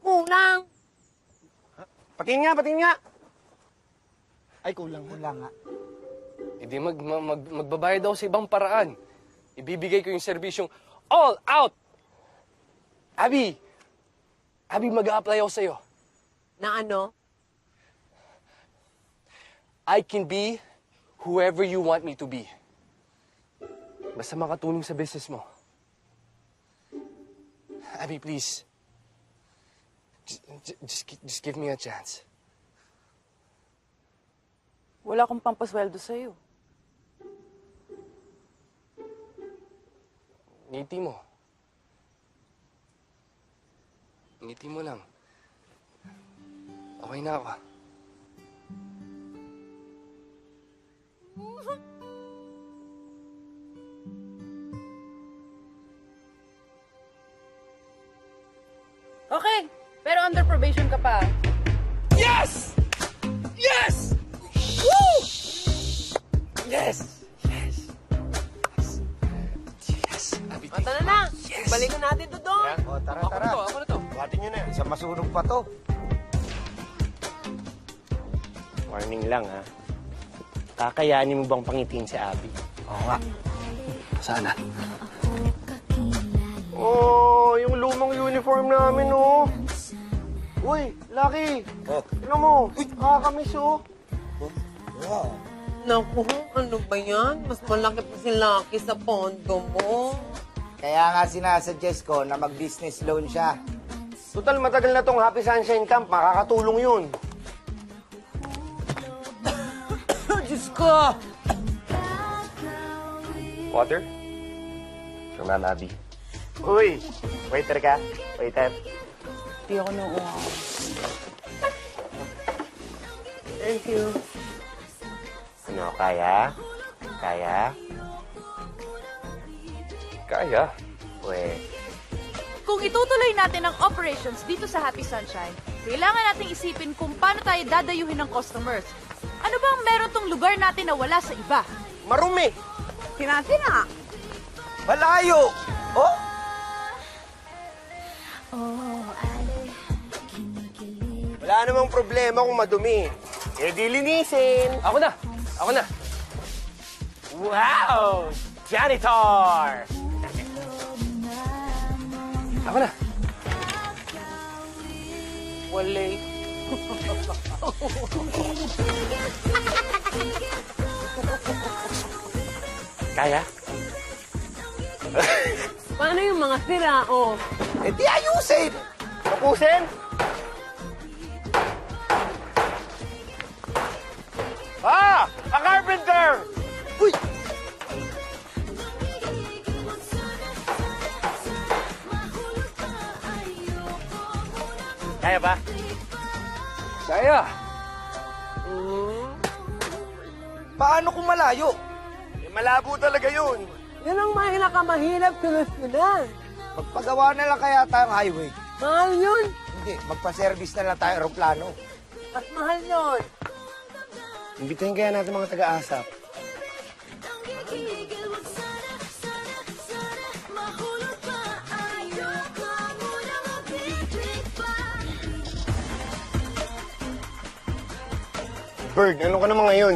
Kulang. Patingin nga. Ay, kulang nga. Hindi magbabayad ako sa ibang paraan. Ibibigay ko yung serbisyong all out! Abby, mag-a-apply ako sa'yo. Na ano? I can be whoever you want me to be. Basta makatulong sa business mo. Abby, please. Just give me a chance. Wala akong pampasweldo sa'yo. Ngiti mo. Ngiti mo lang. Okay na ako. Okay, pero under probation ka pa. Yes! Yes! Woo! Yes! Yes! Yes! Abby, O, tara na. Yes! Balikan natin to doon. O, tara. Ako na to. Buhatin nyo na. Isang masunog pa to. Warning lang, ha? Kakayanin mo bang pangitiin si Abby? Oo nga. Sana. Oh, yung lumang uniform namin, oh. Uy, Lucky. Tignan mo. Nakakamiss, oh. Wow. Naku, ano ba yan? Mas malaki pa si Lucky sa pondo mo. Kaya nga sinasuggest ko na mag-business loan siya. Total, matagal na tong Happy Sunshine Camp. Makakatulong yun. Diyos ko! Water? For Ma'am Abby. Uy, waiter ka? Waiter. Hindi ako nung uhaw. Thank you. Ano, kaya? Kaya? Kaya. Uy. Kung itutuloy natin ang operations dito sa Happy Sunshine, kailangan nating isipin kung paano tayo dadayuhin ng customers. Ano bang meron tong lugar natin na wala sa iba? Marumi! Sina-sina. Malayo! Oh? Wala namang problema kung madumi. Eh, di linisin. Ako na! Wow! Janitor! Ako na! Wale. Kaya? Paano yung mga sira, oh? Eh di ayusin! Tapusin? Ah! A carpenter! Uy! Kaya ba? Kaya! Paano kung malayo? Eh, malabo talaga yun. Yan ang mahirap solusyonan. Magpagawa na lang kaya tayong highway. Mahal yun. Hindi, magpa-service na lang tayo aeroplano. Mas mahal yun. Imbitahin kaya natin mga taga-asap. Bird, ano ka naman ngayon?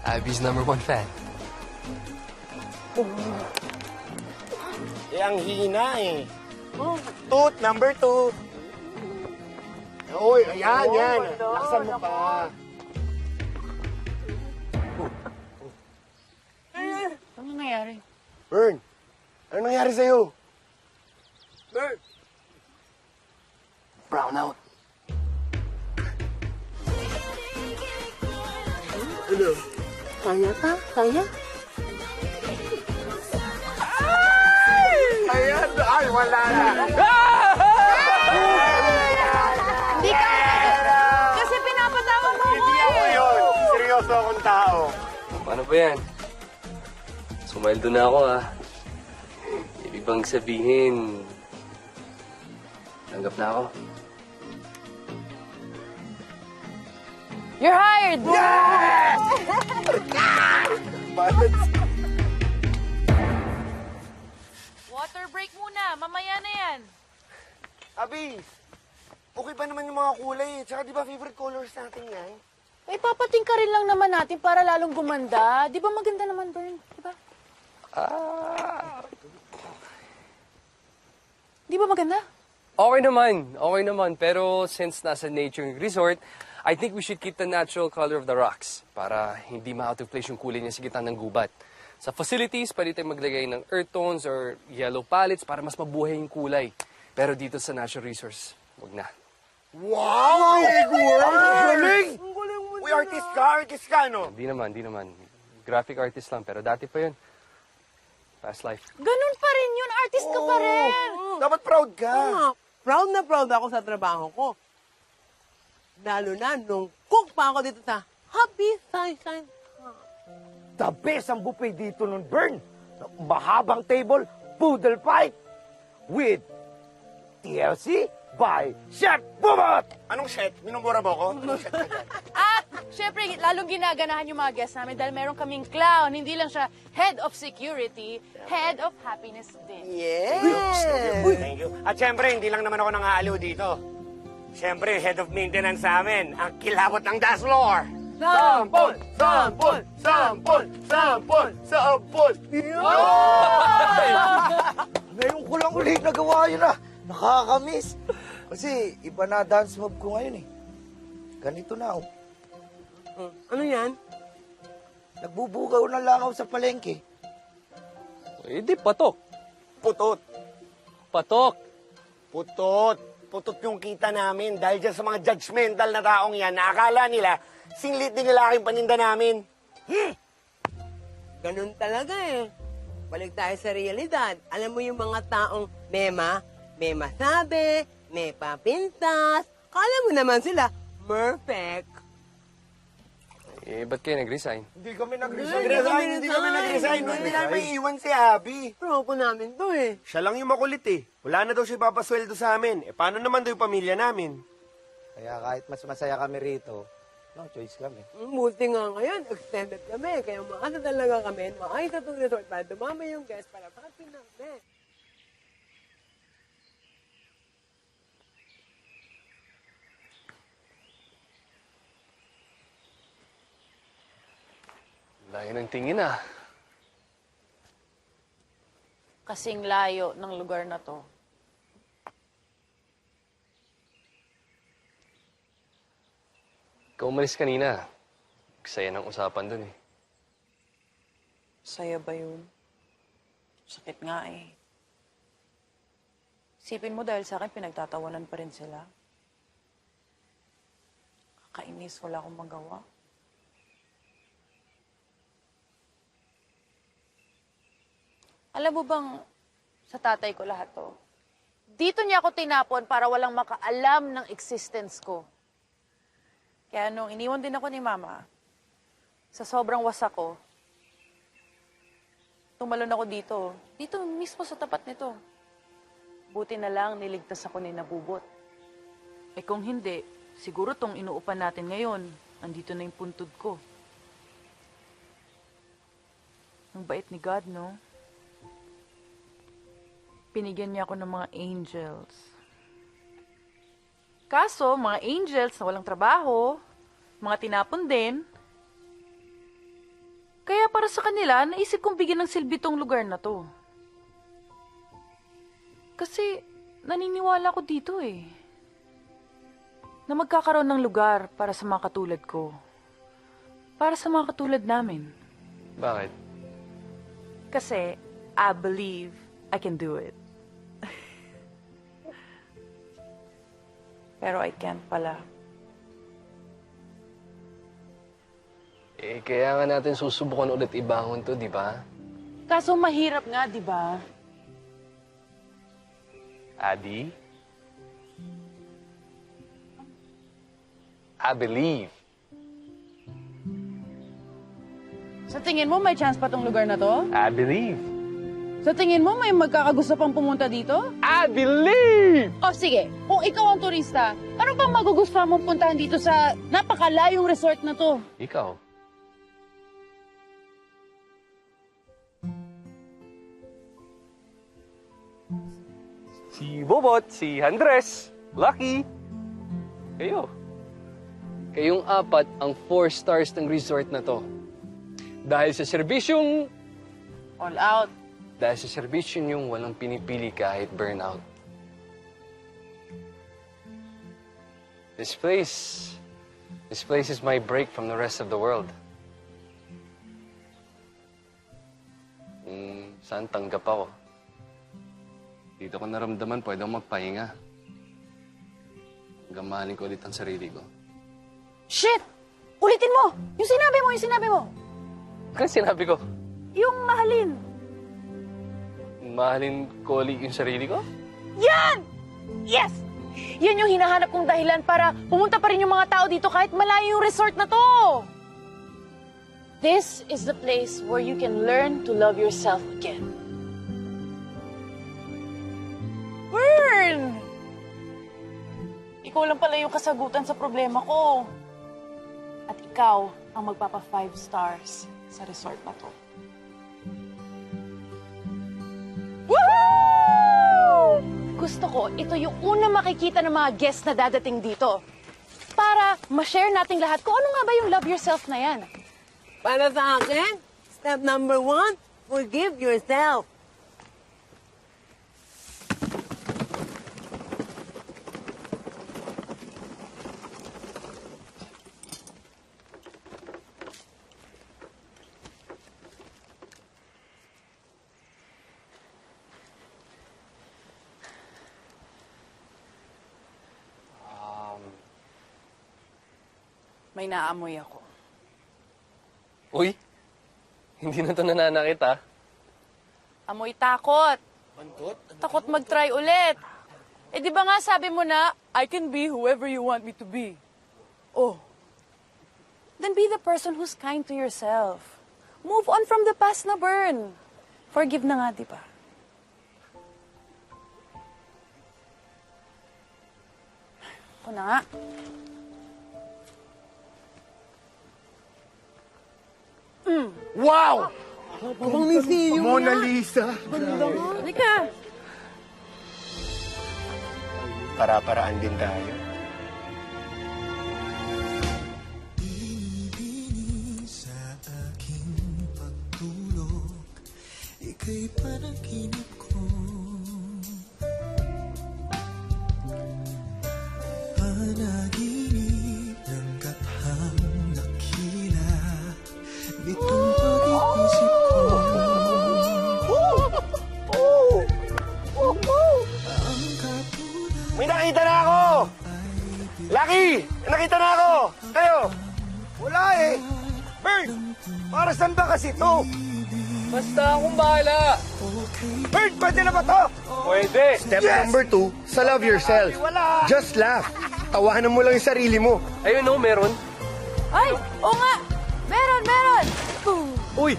Abby's #1 fan. Eh, ang hina eh. Toot, number 2. Uy, ayan, yan. Laksan mo pa. Ano nangyayari? Bird, ano nangyari sa'yo? Bird. Brown out. Ano? Kaya ka? Kaya? Ay, wala na. Hindi ka... Kasi pinapatawa mo ko Hindi ako yun. Seryoso akong tao. Paano ba yan? Sumaldo na ako, ha? Ibig bang sabihin, tanggap na ako? You're hired! Water break muna. Mamaya na yan. Abi, okay ba naman yung mga kulay? Tsaka di ba favorite colors natin yan? Ay, papating ka rin lang naman natin para lalong gumanda. Di ba maganda naman, Bern? Di ba? Di ba maganda? Okay naman. Pero since nasa nature resort, I think we should keep the natural color of the rocks para hindi ma-out of place yung kulay niya sa gitna ng gubat. Sa facilities, pwede tayong maglagay ng earth tones or yellow palettes para mas mabuhay yung kulay. Pero dito sa natural resource, wag na. Wow! Galing! Uy, artist ka, no? Hindi naman. Graphic artist lang, pero dati pa yun. Past life. Ganun pa rin yun. Artist ka pa rin. Dapat proud ka. Proud na proud ako sa trabaho ko. Lalo na nung cook pa ako dito sa Happy Sunshine. The best ang buffet dito nun, Bern. Mahabang table, poodle fight with TLC by Chef Bubot! Anong chef? Minumura mo ko? At, syempre, lalong ginaganahan yung mga guests namin dahil meron kaming clown. Hindi lang siya head of security, head of happiness din. Yes! Thank you. At syempre, hindi lang naman ako nangaaliw dito. Syempre, head of maintenance sa amin, ang kilabot ng dance floor. Sampol! Ngayon ko lang ulit nagawa yun Nakakamiss. Kasi iba na dance move ko ngayon Ganito na Ano yan? Nagbubugaw ng langaw sa palengke. Hindi, patok. Putot. Patok. Putot yung kita namin dahil dyan sa mga judgmental na taong yan na akala nila singlit din nila aking paninda namin. Ganun talaga Balik tayo sa realidad. Alam mo yung mga taong may masabi, may papintas. Kala mo naman sila, perfect. Ba't kayo nag-resign? Hindi kami nag-resign. Hindi namin iwan si Abby. Propo namin to Siya lang yung makulit Wala na daw siya ipapasweldo sa amin. Paano naman daw yung pamilya namin? Kaya kahit mas masaya kami rito, no choice kami. Buti nga ngayon, extended kami. Kaya maano talaga kami, maayos na itong resort para dumami yung guest para happy namin. Layo ng tingin Kasing layo ng lugar na to. Ikaw umalis kanina. Saya ng usapan dun Saya ba yun? Sakit nga Isipin mo dahil sa akin, pinagtatawanan pa rin sila. Kakainis, wala akong magawa. Alam mo bang, sa tatay ko lahat to. Dito niya ako tinapon para walang makaalam ng existence ko. Kaya nung iniwan din ako ni Mama, sa sobrang wasak ko, tumalon ako dito. Dito mismo sa tapat nito. Buti na lang niligtas ako ni Nabubot. Kung hindi, siguro tong inuupan natin ngayon, andito na yung puntod ko. Ang bait ni God, no? Pinigyan niya ako ng mga angels. Kaso, mga angels na walang trabaho, mga tinapon din. Kaya para sa kanila, naisip kong bigyan ng silbi tong lugar na to. Kasi, naniniwala ko dito na magkakaroon ng lugar para sa mga katulad ko. Para sa mga katulad namin. Bakit? Kasi, I believe I can do it. Pero I can't pala. Kaya nga natin susubukan ulit ibangon to, di ba? Kaso mahirap nga, di ba? Abby? I believe. Sa tingin mo, may chance pa tong lugar na to? I believe. Sa tingin mo, may magkakagusto pang pumunta dito? I believe! O sige, kung ikaw ang turista, ano bang magugustuhan mong puntahan dito sa napakalayong resort na to? Ikaw. Si Bobot, si Andres, Lucky. Kayo. Kayong apat ang 4 stars ng resort na to. Dahil sa serbisyong... All out. Dahil sa serbisyo niyong walang pinipili kahit burnout. This place is my break from the rest of the world. Saan tanggap ako? Dito ko naramdaman, pwede akong magpahinga. Gamahalin ko ulit ang sarili ko. Shit! Ulitin mo! Yung sinabi mo! Ano sinabi ko? Yung mahalin. Mahalin ko ulit yung sarili ko? Yan! Yes! Yan yung hinahanap kong dahilan para pumunta pa rin yung mga tao dito kahit malayo yung resort na to. This is the place where you can learn to love yourself again. Burn! Ikaw lang pala yung kasagutan sa problema ko. At ikaw ang magpapa 5 stars sa resort na to. Woohoo! Gusto ko, ito yung una makikita ng mga guests na dadating dito. Para ma-share nating lahat kung ano nga ba yung love yourself na yan. Para sa akin, step number 1, forgive yourself. May naamoy ako. Uy, hindi na ito nananakit, ah. Amoy takot. Takot mag-try ulit. Eh di ba nga sabi mo na, I can be whoever you want me to be. Oh. Then be the person who's kind to yourself. Move on from the past na, Burn. Forgive na nga, di ba? Ako na nga. Wow! Parang museum Mona Lisa! Halika. Para-paraan din tayo. Sa aking pagtulog, ika'y panaginip ko. Panaginip ng kathang nakila, bitong pag-iisip ko. May nakita na ako! Lucky! Nakita na ako! Kayo! Wala eh! Bird! Para saan ba kasi to? Basta akong bahala. Bird, pwede na ba to? Pwede. Step number 2, sa love yourself. Wala! Just laugh. Tawanan mo lang yung sarili mo. Ayun, no, meron. Ay! Oo nga! Meron! Uy!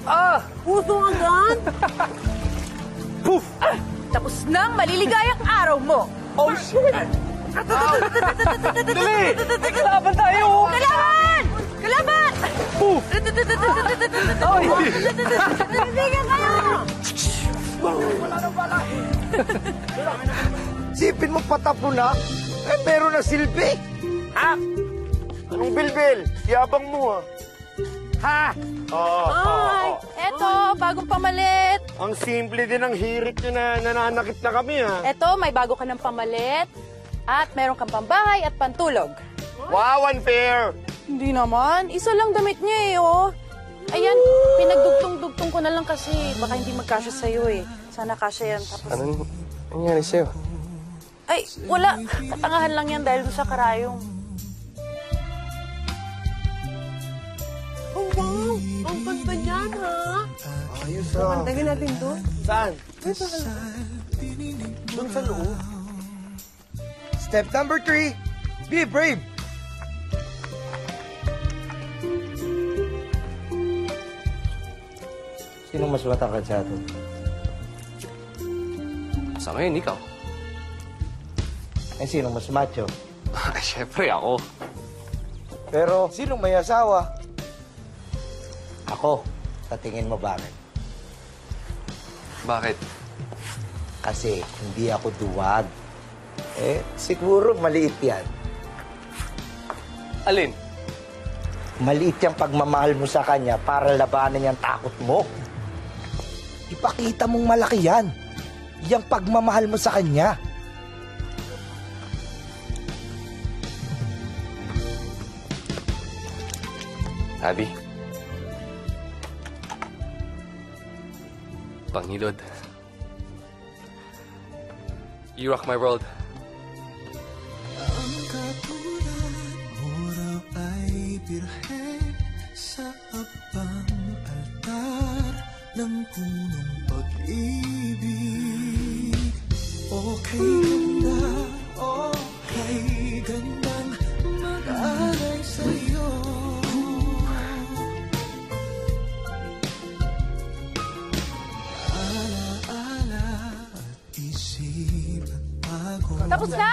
Ah! Puso agad? Poof! Tapos nang maliligayang araw mo. Oh, shit! Dali! May kalaban tayo! Kalaban! Kalaban! Poof! Ay! Naliligyan kayo! Sipin mo patapo na? Eh, meron na silbi. Ha? Anong bilbil? Yabang mo ah. Ha? Ay, eto, bagong pamalit. Ang simple din ng hirit nyo na nananakit na kami, ha? Eto, may bago ka ng pamalit. At meron kang pambahay at pantulog. Wow, unfair! Hindi naman. Isa lang damit niya eh, oh. Ayan, pinagdugtong-dugtong ko na lang kasi baka hindi magkasya sa'yo eh. Sana kasya yan. Tapos... Anong nangyari sa'yo? Ay, wala. Katangahan lang yan dahil doon sa karayong. Oh, wow! Ang ganda niyan, ha? Ayos ah. Pantagin natin doon. Saan? Ito na lang. Doon sa loob. Step number 3, be brave. Sino mas matangkad sa atin? Sa ngayon, ikaw. Eh, sino mas macho? Ay, syempre ako. Pero, sino may asawa? Ako. Sa tingin mo bakit? Bakit? Kasi hindi ako duwag. Eh, siguro maliit yan. Alin? Maliit yung pagmamahal mo sa kanya para labanan yung takot mo. Ipakita mong malaki yan. Yung pagmamahal mo sa kanya. Abby. Pangilod. You rock my world. Ang katulad mo raw ay birhen sa abang altar ng punong pag-ibig. Okay gandang mag-alay sa'yo. Alaala at isip at pagod. Tapos na?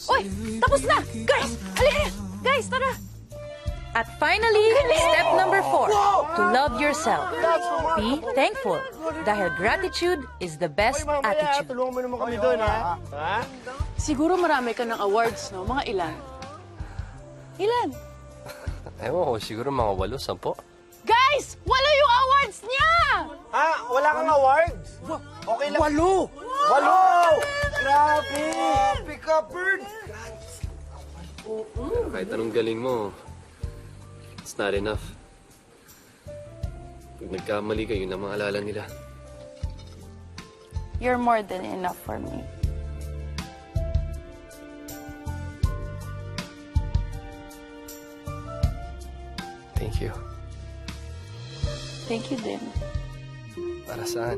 Uy, tapos na! Guys, halika! Guys, tara! At finally, step number 4, to love yourself. Be thankful, dahil gratitude is the best attitude. Tulungan mo naman kami doon, ha? Ha? Siguro marami ka ng awards, no? Mga ilan? Ilan? Ewan ko, siguro mga 8, 10. Guys! Wala yung awards niya! Ha? Wala kang awards? Okay lang. 8! Grabe! Pick up, bird! Kahit anong galing mo, it's not enough. Pag nagkamali ka, yun ang maalala nila. You're more than enough for me. Thank you. Thank you din. Para saan?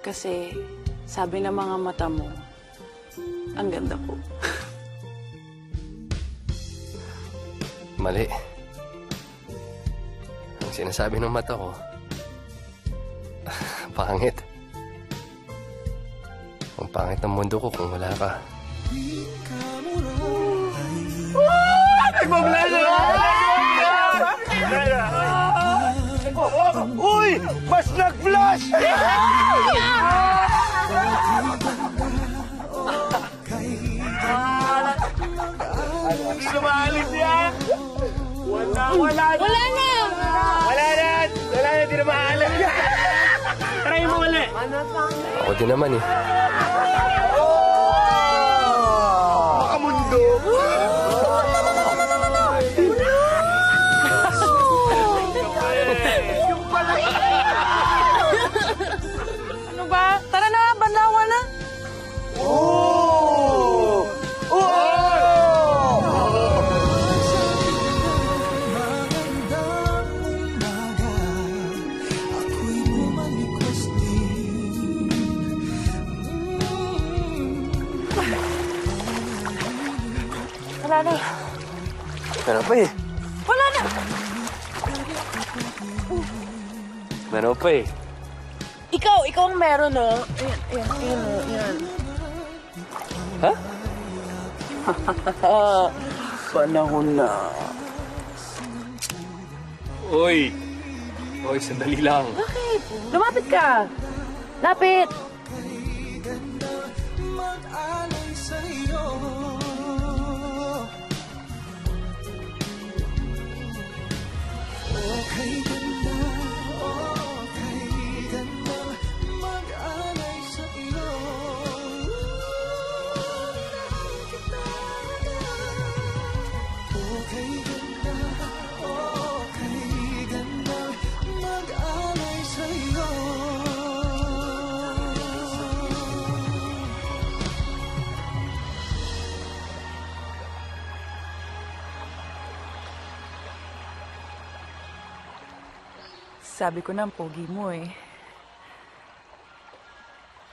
Kasi sabi ng mga mata mo, ang ganda ko. Mali. Ang sinasabi ng mata ko, pangit. Ang pangit ng mundo ko kung wala ka. Uy! Mas nag-flash! Hindi na maalis yan! Wala na! Wala na! Hindi na maalis yan! Try mo ulit! Ako din naman eh. Makamundo! Ano ba? Tara na, banlawan na. Wala na. Meron pa eh. Wala na! Meron pa eh. Ikaw ang meron, no? Ayan. Ha? Panahon na. Uy! Uy, sandali lang. Bakit? Lumapit ka. Lapit. Mag-alay sa'yo. Okay ganda, mag-alay sa'yo. Okay ganda, mag-alay sa'yo. Sabi ko na ang pogi mo eh.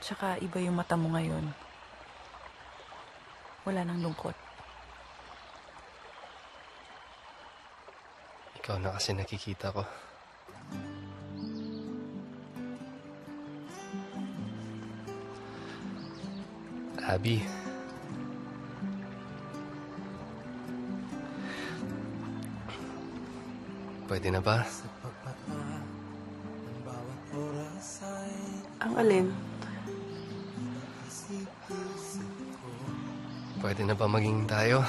Tsaka iba yung mata mo ngayon. Wala nang lungkot. Ikaw na kasi nakikita ko. Abby. Pwede na ba? Ang alin? Pwede na ba maging tayo?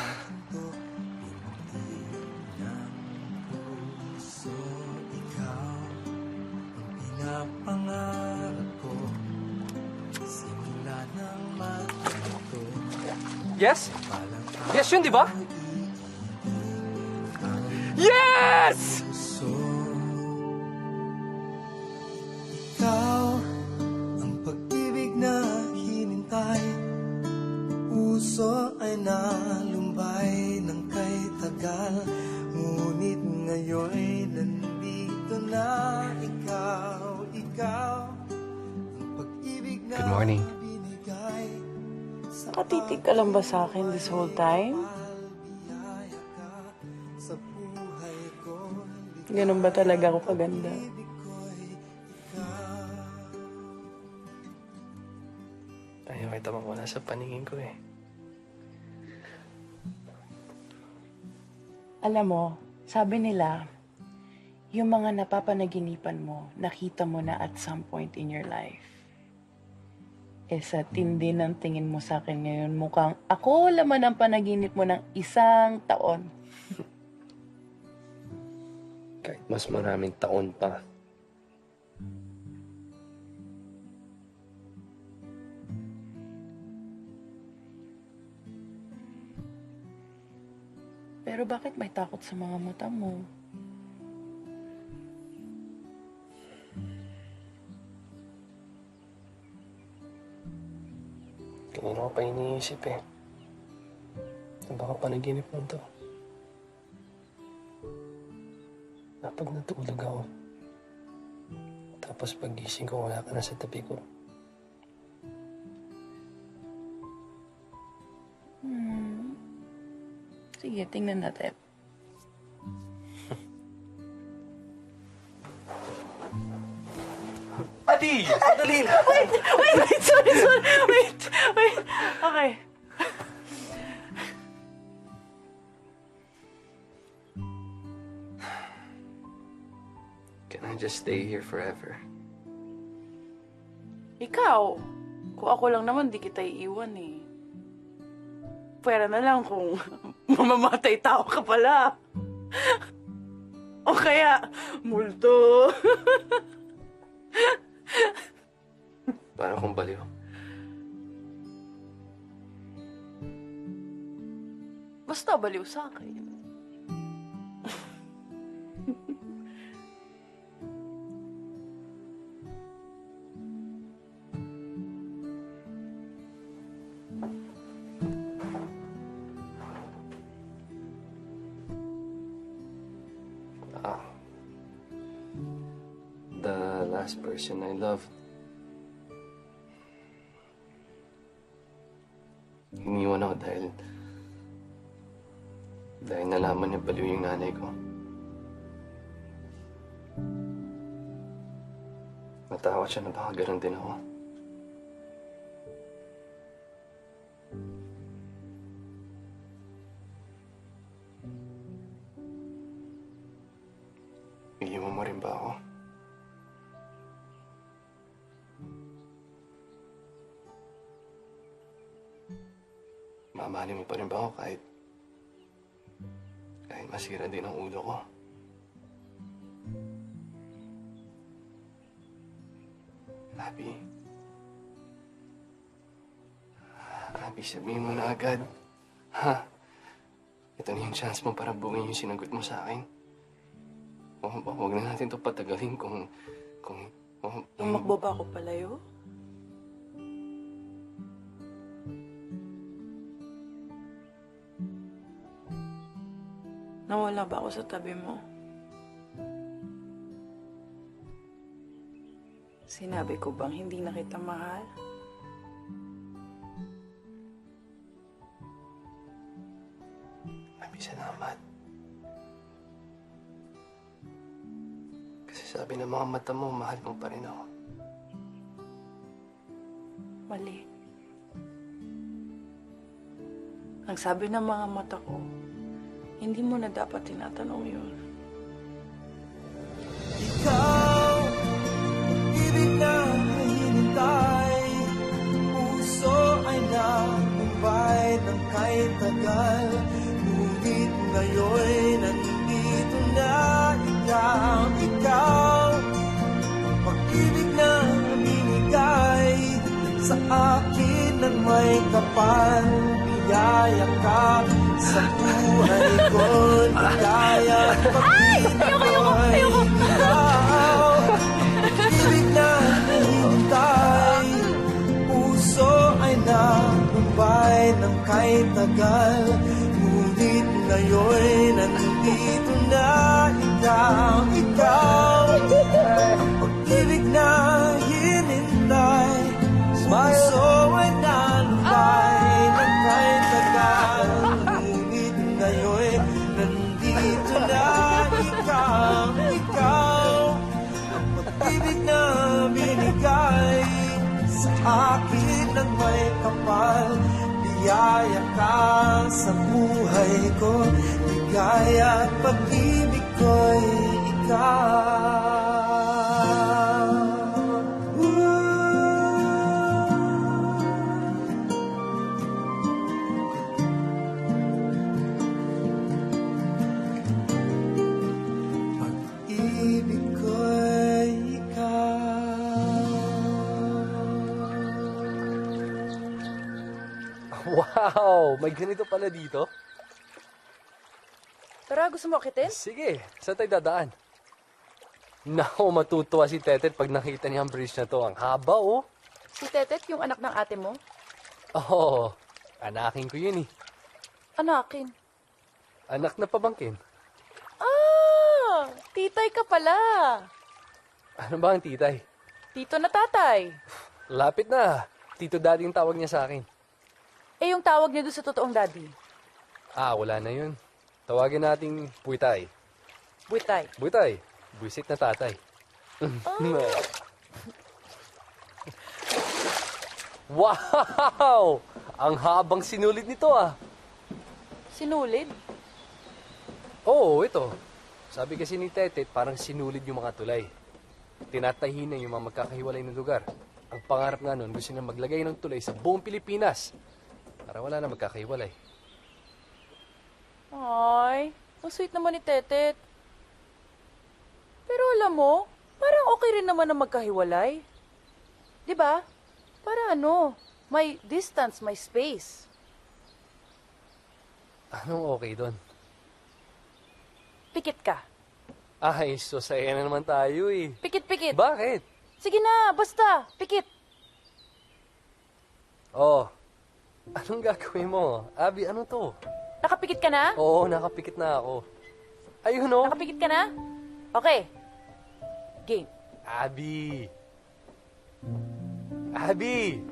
Pinapangarap ko, simula ng matuto. Yes? Yes yun, di ba? Yes! Ikaw, ang pag-ibig na hinintay. Puso ay nalumbay ng kay tagal. Ngunit ngayon'y nandito na ikaw, ang pag-ibig na Good morning. binigay. Nakatitig ka lang ba sa akin this whole time? Ganun ba talaga ako kaganda? Ayaw kita mawala sa paningin ko eh. Alam mo, sabi nila, yung mga napapanaginipan mo, nakita mo na at some point in your life. Eh sa tindi ng tingin mo sa akin ngayon, mukhang ako laman ang panaginip mo ng 1 taon. Kahit mas maraming taon pa. Pero bakit may takot sa mga mata mo? Kanina ko pa iniisip eh. Baka panaginip mo to. Napag natulog ako. Tapos pagising ko, wala ka na sa tabi ko. Sige, tingnan natin. Adi! Sandali lang! Wait, sorry. Wait. Okay. Can I just stay here forever? Ikaw, kung ako lang naman, di kita iiwan eh. Pwera na lang kung mamamatay tao ka pala. O kaya, multo. Para akong baliw. Basta baliw sa akin. The last person I loved. Iniwan ako dahil nalaman niya baliw yung nanay ko. Natakot siya na baka ganun din ako. Iiwan mo rin ba ako? Mamahalin mo pa rin ba ako kahit masira din ang ulo ko? Abby, sabihin mo na agad. Ha? Ito na yung chance mo para buuin yung sinagot mo sa akin. Huwag na natin ito patagalin kung Tumakbo ba ako palayo? Nawala ba ako sa tabi mo? Sinabi ko bang hindi na kita mahal? Salamat. Kasi sabi ng mga mata mo, mahal mo pa rin ako. Mali. Ang sabi ng mga mata ko, hindi mo na dapat tinatanong yun. Ikaw, ibig na hinintay, puso ay nakumbay ng kay tagal. Ngunit ngayon'y nandito na ikaw, pag-ibig na binigay sa akin ng may kapal. Biyaya ka sa buhay ko, ligaya pag-ibig ko'y ikaw. Ibig na hintay, puso ay nakumbay ng kay tagal. Ngunit ngayon'y nandito na ikaw. Pag-ibig na hinintay, puso ay nalumbay ng kay tagal. Ngunit ngayon'y nandito na ikaw. Pag-ibig na binigay sa akin ng may kapal. Biyaya ka sa buhay ko, ligaya at pag-ibig ko'y ikaw. Pag-ibig ko'y Wow! May ganito pala dito? Tara, gusto mo akitin? Sige, saan tayo dadaan? Naku, matutuwa si Tetet pag nakita niya ang bridge na to. Ang haba, oh. Si Tetet, yung anak ng ate mo? Oo, anakin ko yun eh. Anakin? Anak na pabangkin. Ah! Titay ka pala. Ano ba ang titay? Tito na tatay. Lapit na. Tito Daddy ang tawag niya sa akin. Eh, yung tawag niya doon sa totoong daddy? Ah, wala na yun. Tawagin nating Buitay. Buitay. Buitay. Buisit na tatay. Wow! Ang habang sinulid nito ah. Sinulid? Oo, ito. Sabi kasi ni Tetet, parang sinulid yung mga tulay. Tinatahi na yung mga magkakahiwalay ng lugar. Ang pangarap nga nun, gusto na maglagay ng tulay sa buong Pilipinas. Para wala na magkakahiwalay. Ay, ang sweet naman ni Tetet. Pero alam mo, parang okay rin naman na magkahiwalay. Di ba? Para ano, may distance, may space. Anong okay doon? Pikit ka. Ay, so saya na naman tayo eh. Pikit. Bakit? Sige na, basta. Pikit. Oh, anong gagawin mo? Abby, ano to? Nakapikit ka na? Oo, nakapikit na ako. Ayun oh. Nakapikit ka na? Okay. Game. Abby! Abby!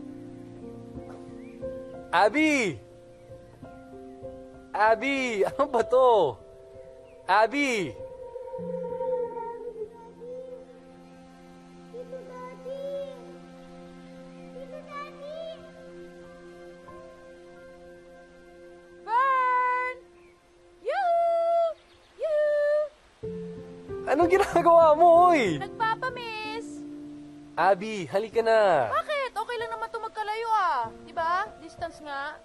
Abby! Abby! Ano ba to? Abby! Burn! Anong ginagawa mo, oy? Nagpapamiss. Abby, halika na. Bakit? Okay lang naman ito magkalayo ah. Diba? Distance nga.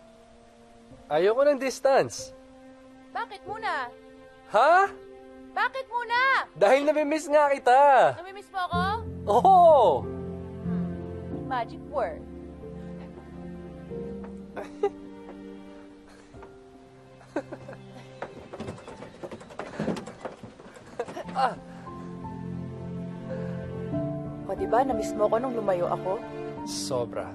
Ayoko ng distance. Bakit muna? Ha? Bakit muna? Dahil namimiss nga kita. Namimiss mo ako? Oo! Magic word. O diba, namiss mo ko nung lumayo ako? Sobra.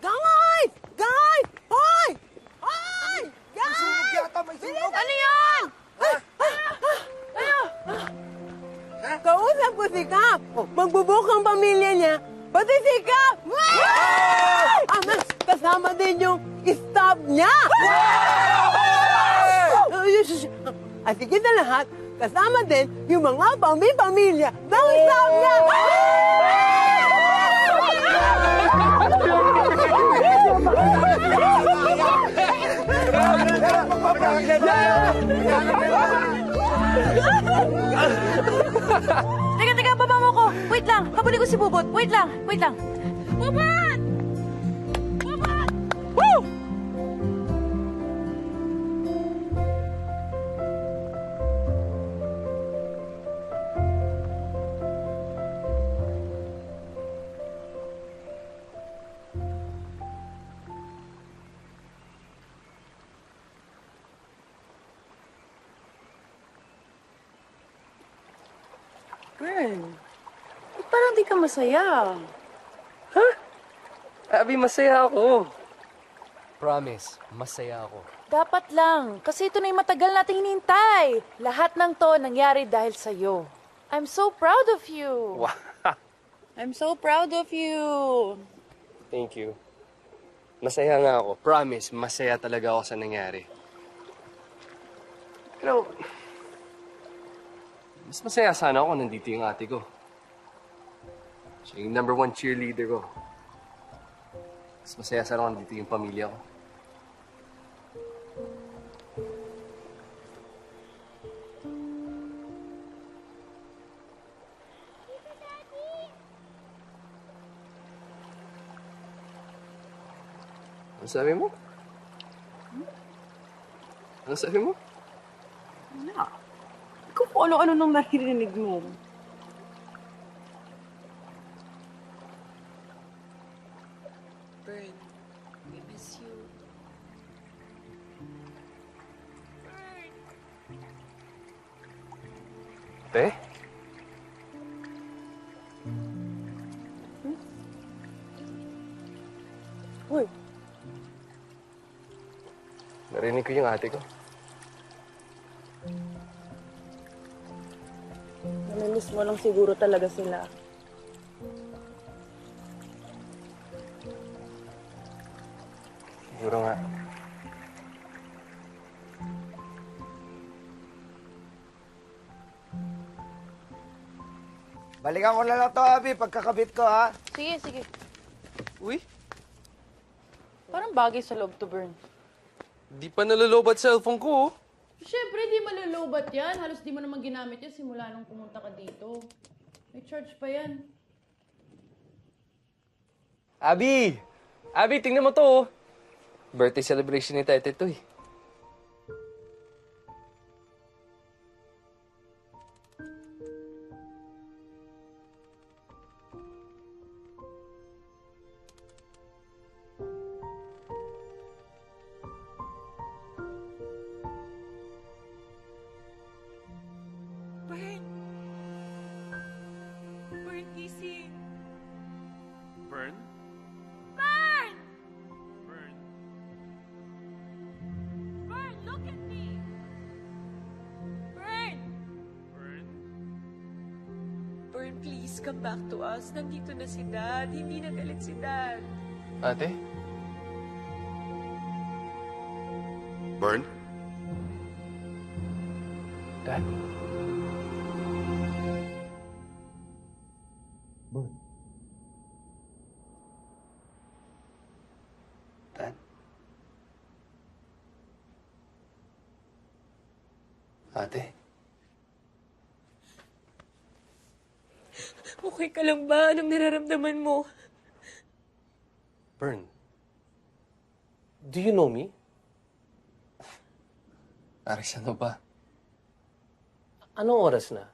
Guys! Guys! Hoy! Hoy! Guys! Sunog yata, may sunog. Ano yan? Kausap Tapos ikaw, magbubuk ang pamilya niya, pati si ikaw! Kasama din yung staff niya! At higit na lahat, kasama din yung mga pamilya ng staff niya! Teka, baba mo ko. Wait lang, habulin ko si Bubot. Wait lang. Bubot! Woo! Bern, parang di ka masaya. Abby, masaya ako. Promise, masaya ako. Dapat lang, kasi ito na yung matagal nating hinintay. Lahat ng to nangyari dahil sa'yo. I'm so proud of you. Wow. I'm so proud of you. Thank you. Masaya nga ako. Promise, masaya talaga ako sa nangyari. Pero, mas masaya sana ako kung nandito yung ate ko. Siya yung #1 cheerleader ko. Mas masaya sana kung nandito yung pamilya ko. Ano sabi mo? Ano sabi mo? Wala. Kung ano-ano nang naririnig mo. Bern, we miss you. Te? Uy, Narinig ko yung ate ko. namimiss mo lang siguro talaga sila. Siguro nga. Balikan ko na lang to, Abby, pagkakabit ko, ha? Sige. Uy, Parang bagay sa loob to, Bern. di pa nalalobat cellphone ko, oh. Siyempre, di malulubat yan. Halos di mo naman ginamit yan simula nung pumunta ka dito. May charge pa yan. Abby! Abby, tingnan mo to, oh. Birthday celebration ni Tete to, eh. Bern! Bern, gising! Bern? Bern! Bern, look at me! Bern! Bern, please come back to us. Nandito na si Dad. Hindi na galit si Dad. Ate? Bern? Dad? Dad? Ate? Okay ka lang ba? Anong nararamdaman mo? Bern? Do you know me? Aris, ano ba? Anong oras na?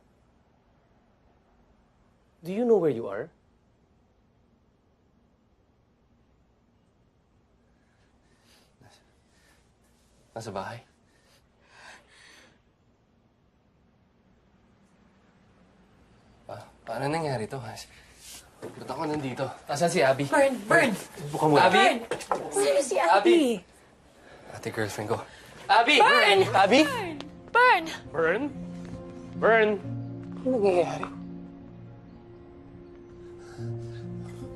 Do you know where you are? Nasa bahay? Paano nangyari to? Ba't ako nandito? Asan si Abby? Bern! Buka mo. Abby? Sino si Abby? Ate girlfriend ko. Abby! Bern! Abby? Bern! Bern? Bern? Ano nangyayari?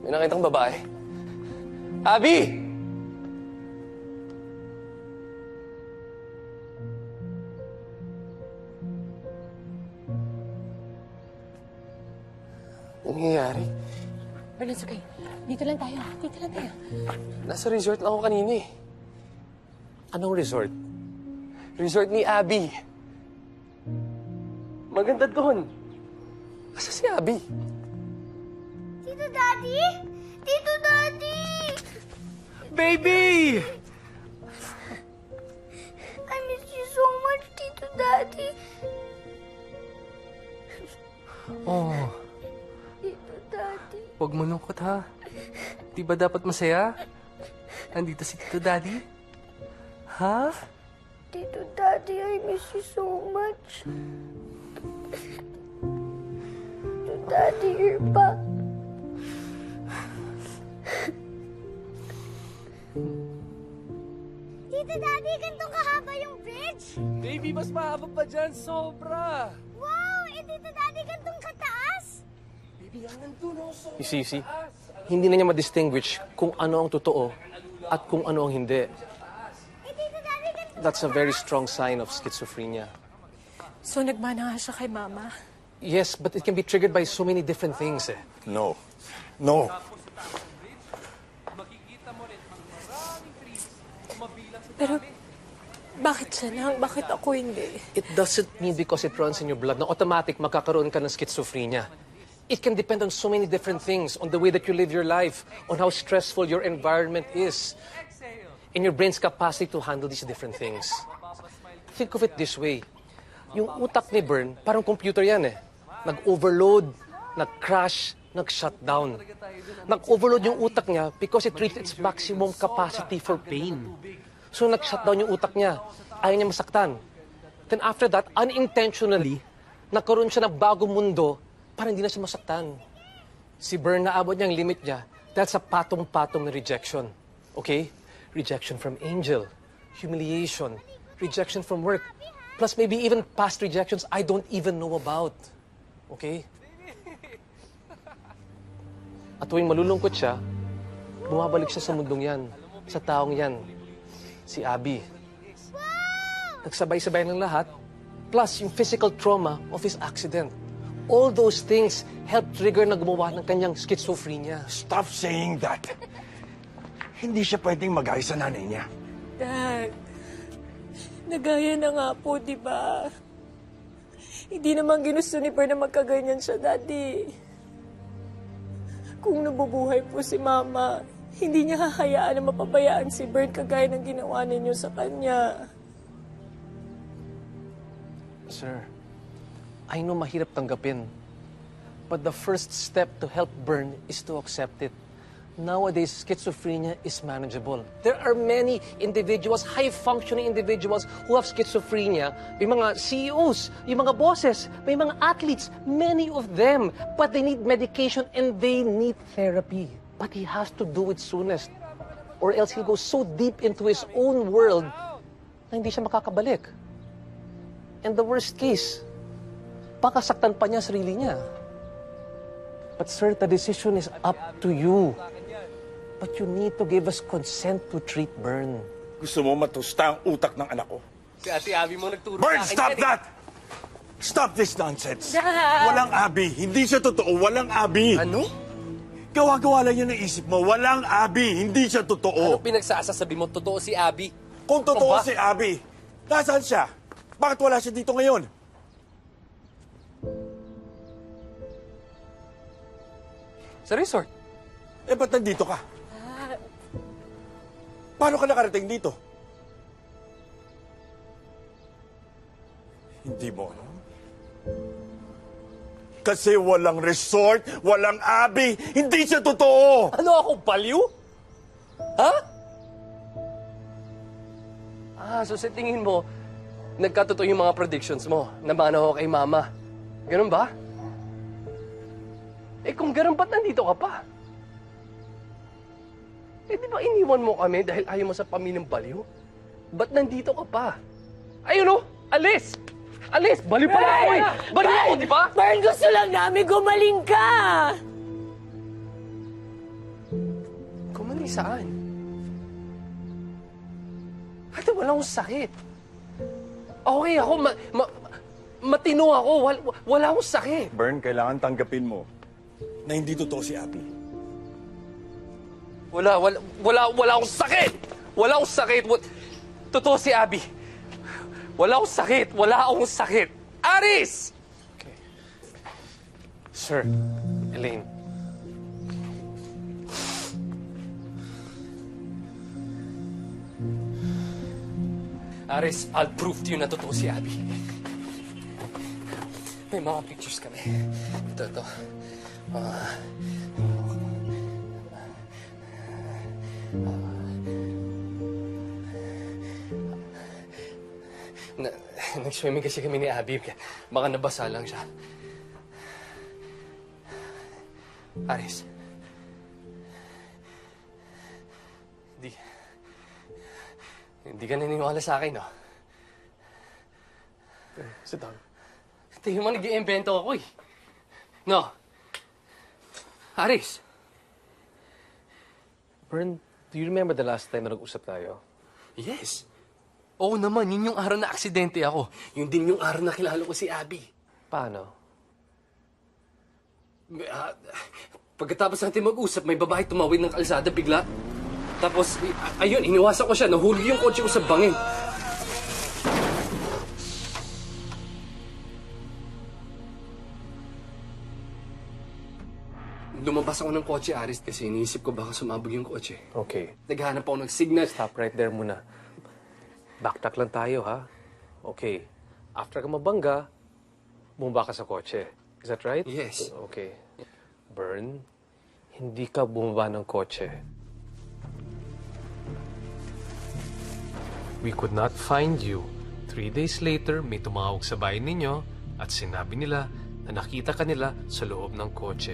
May nakitang babae. Abby! Ano nangyayari? Bern, it's okay. Dito lang tayo. Dito lang tayo. Nasa resort lang ako kanina eh. Anong resort? Resort ni Abby. Maganda doon. Asa si Abby? Tito Daddy? Tito Daddy! Baby! I miss you so much, Tito Daddy. Oh, Tito Daddy. huwag malungkot ha. Di ba dapat masaya? Andito si Tito Daddy? Ha? Tito Daddy, I miss you so much. Tito Daddy, you're back. Tito Daddy, ganitong kahaba yung bridge? Baby, mas mahaba pa dyan. Sobra. Wow! Tito Daddy, ganitong kataas? You see, hindi na niya ma-distinguish kung ano ang totoo at kung ano ang hindi. Tito Daddy, ganitong... That's a very strong sign of schizophrenia. So, nagmana nga siya kay Mama? Yes, but it can be triggered by so many different things eh. No. No. Pero, bakit siya lang? Bakit ako hindi? It doesn't mean because it runs in your blood na automatic magkakaroon ka ng schizophrenia. It can depend on so many different things, on the way that you live your life, on how stressful your environment is, in your brain's capacity to handle these different things. Think of it this way. Yung utak ni Bern, parang computer yan eh. Nag-overload, nag-crash, nag-shutdown. Nag-overload yung utak niya because it reached its maximum capacity for pain. So nag-shutdown yung utak niya. Ayaw niya masaktan. Then after that, unintentionally, nagkaroon siya ng bagong mundo para hindi na siya masaktan. Si Bern, naabot niya ang limit niya dahil sa patong-patong na rejection. Okay? Rejection from Angel, humiliation, rejection from work, plus maybe even past rejections I don't even know about. Okay? At tuwing malulungkot siya, bumabalik siya sa mundong yan, sa taong yan, si Abby. Nagsabay-sabay ng lahat, plus yung physical trauma of his accident. All those things help trigger na gumawa ng kanyang schizophrenia. Stop saying that. Hindi siya pwedeng mag-ayos sa nanay niya. Dad, nagaya na nga po, di ba? Hindi naman ginusto ni Bern na magkaganyan siya, Daddy. Kung nabubuhay po si Mama, hindi niya hahayaan na mapabayaan si Bern kagaya ng ginawa ninyo sa kanya. Sir, I know mahirap tanggapin, but the first step to help Bern is to accept it. Nowadays, schizophrenia is manageable. There are many individuals, high-functioning individuals who have schizophrenia. May mga CEOs, yung mga bosses, may mga athletes, many of them. But they need medication and they need therapy. But he has to do it soonest. Or else he'll go so deep into his own world na hindi siya makakabalik. And the worst case, baka saktan pa niya sarili niya. But sir, the decision is up to you. But you need to give us consent to treat Bern. Gusto mo matusta ang utak ng anak ko? Si Ate Abby mo nagturo Bern, sa akin stop yan, that! Stop this nonsense! Dad! Walang Abby. Hindi siya totoo. Walang Abby. Ano? Gawa-gawa lang yun ang isip mo. Walang Abby. Hindi siya totoo. Ano pinagsasasabi mo? Totoo si Abby? Kung totoo Ano ba? si Abby, nasaan siya? Bakit wala siya dito ngayon? Sa resort. Eh, ba't nandito ka? Paano ka nakarating dito? Hindi mo alam? Kasi walang resort, walang Abby, hindi siya totoo! Ano ako, baliw? Ha? So sa tingin mo, nagkatotoo yung mga predictions mo na mana ako kay Mama. Ganun ba? Eh kung ganun, ba't nandito ka pa? Eh di ba iniwan mo kami dahil ayaw mo sa pamilyang baliw? Ba't nandito ka pa? Ayun o! Alis! Alis! Baliw pala ako eh! Baliw ako, di ba? Bern, gusto lang namin gumaling ka! saan? Ate, wala akong sakit. Okay ako, matino ako. Wala akong sakit. Bern, kailangan tanggapin mo na hindi totoo si Abby. Wala akong sakit! Wala akong sakit! Totoo si Abby. Wala akong sakit! Wala akong sakit! Aris! Sir, Elaine. Aris, I'll prove to you na totoo si Abby. May mga pictures kami. Ito. Nag-swimming kasi kami ni Abby. Baka nabasa lang siya. Aris. Hindi ka naniniwala sa akin, no? Sit down. Tingin mo, nag-iimbento ako, eh. No. Aris. Bern, do you remember the last time na nag-usap tayo? Yes. Oo naman, yun yung araw na aksidente ako. Yun din yung araw na kilala ko si Abby. Paano? Pagkatapos natin mag-usap, may babae tumawid ng kalsada bigla. Tapos, ayun, iniwasan ko siya. Nahulog yung kotse ko sa bangin. Lumabas ako ng kotse, Aris, kasi iniisip ko baka sumabog yung kotse. Okay. Naghahanap ako ng signal. Stop right there muna. Backtrack lang tayo, ha? Okay. After ka mabangga, bumaba ka sa kotse. Is that right? Yes. Okay. Bern, hindi ka bumaba ng kotse. We could not find you. 3 days later, may tumawag sa bahay ninyo at sinabi nila na nakita ka nila sa loob ng kotse.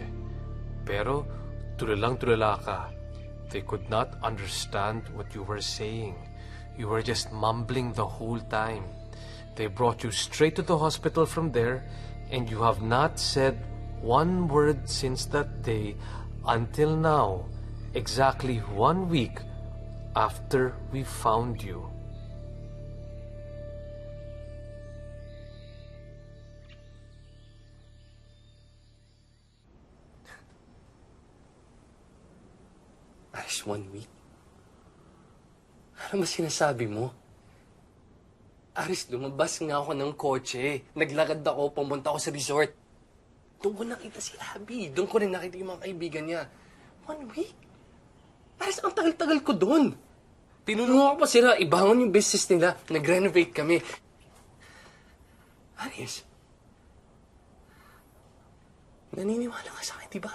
Pero, tulalang-tulala ka. They could not understand what you were saying. You were just mumbling the whole time. They brought you straight to the hospital from there, and you have not said one word since that day until now, exactly 1 week after we found you. Aris, 1 week? Ano ba sinasabi mo? Aris, lumabas nga ako ng kotse. Naglakad ako, pumunta ako sa resort. Doon ko nakita si Abby. Doon ko rin nakita yung mga kaibigan niya. 1 week? Aris, ang tagal-tagal ko doon. Tinulungan ko pa sila. Ibangon yung business nila. Nag-renovate kami. Aris, naniniwala ka sa akin, di ba?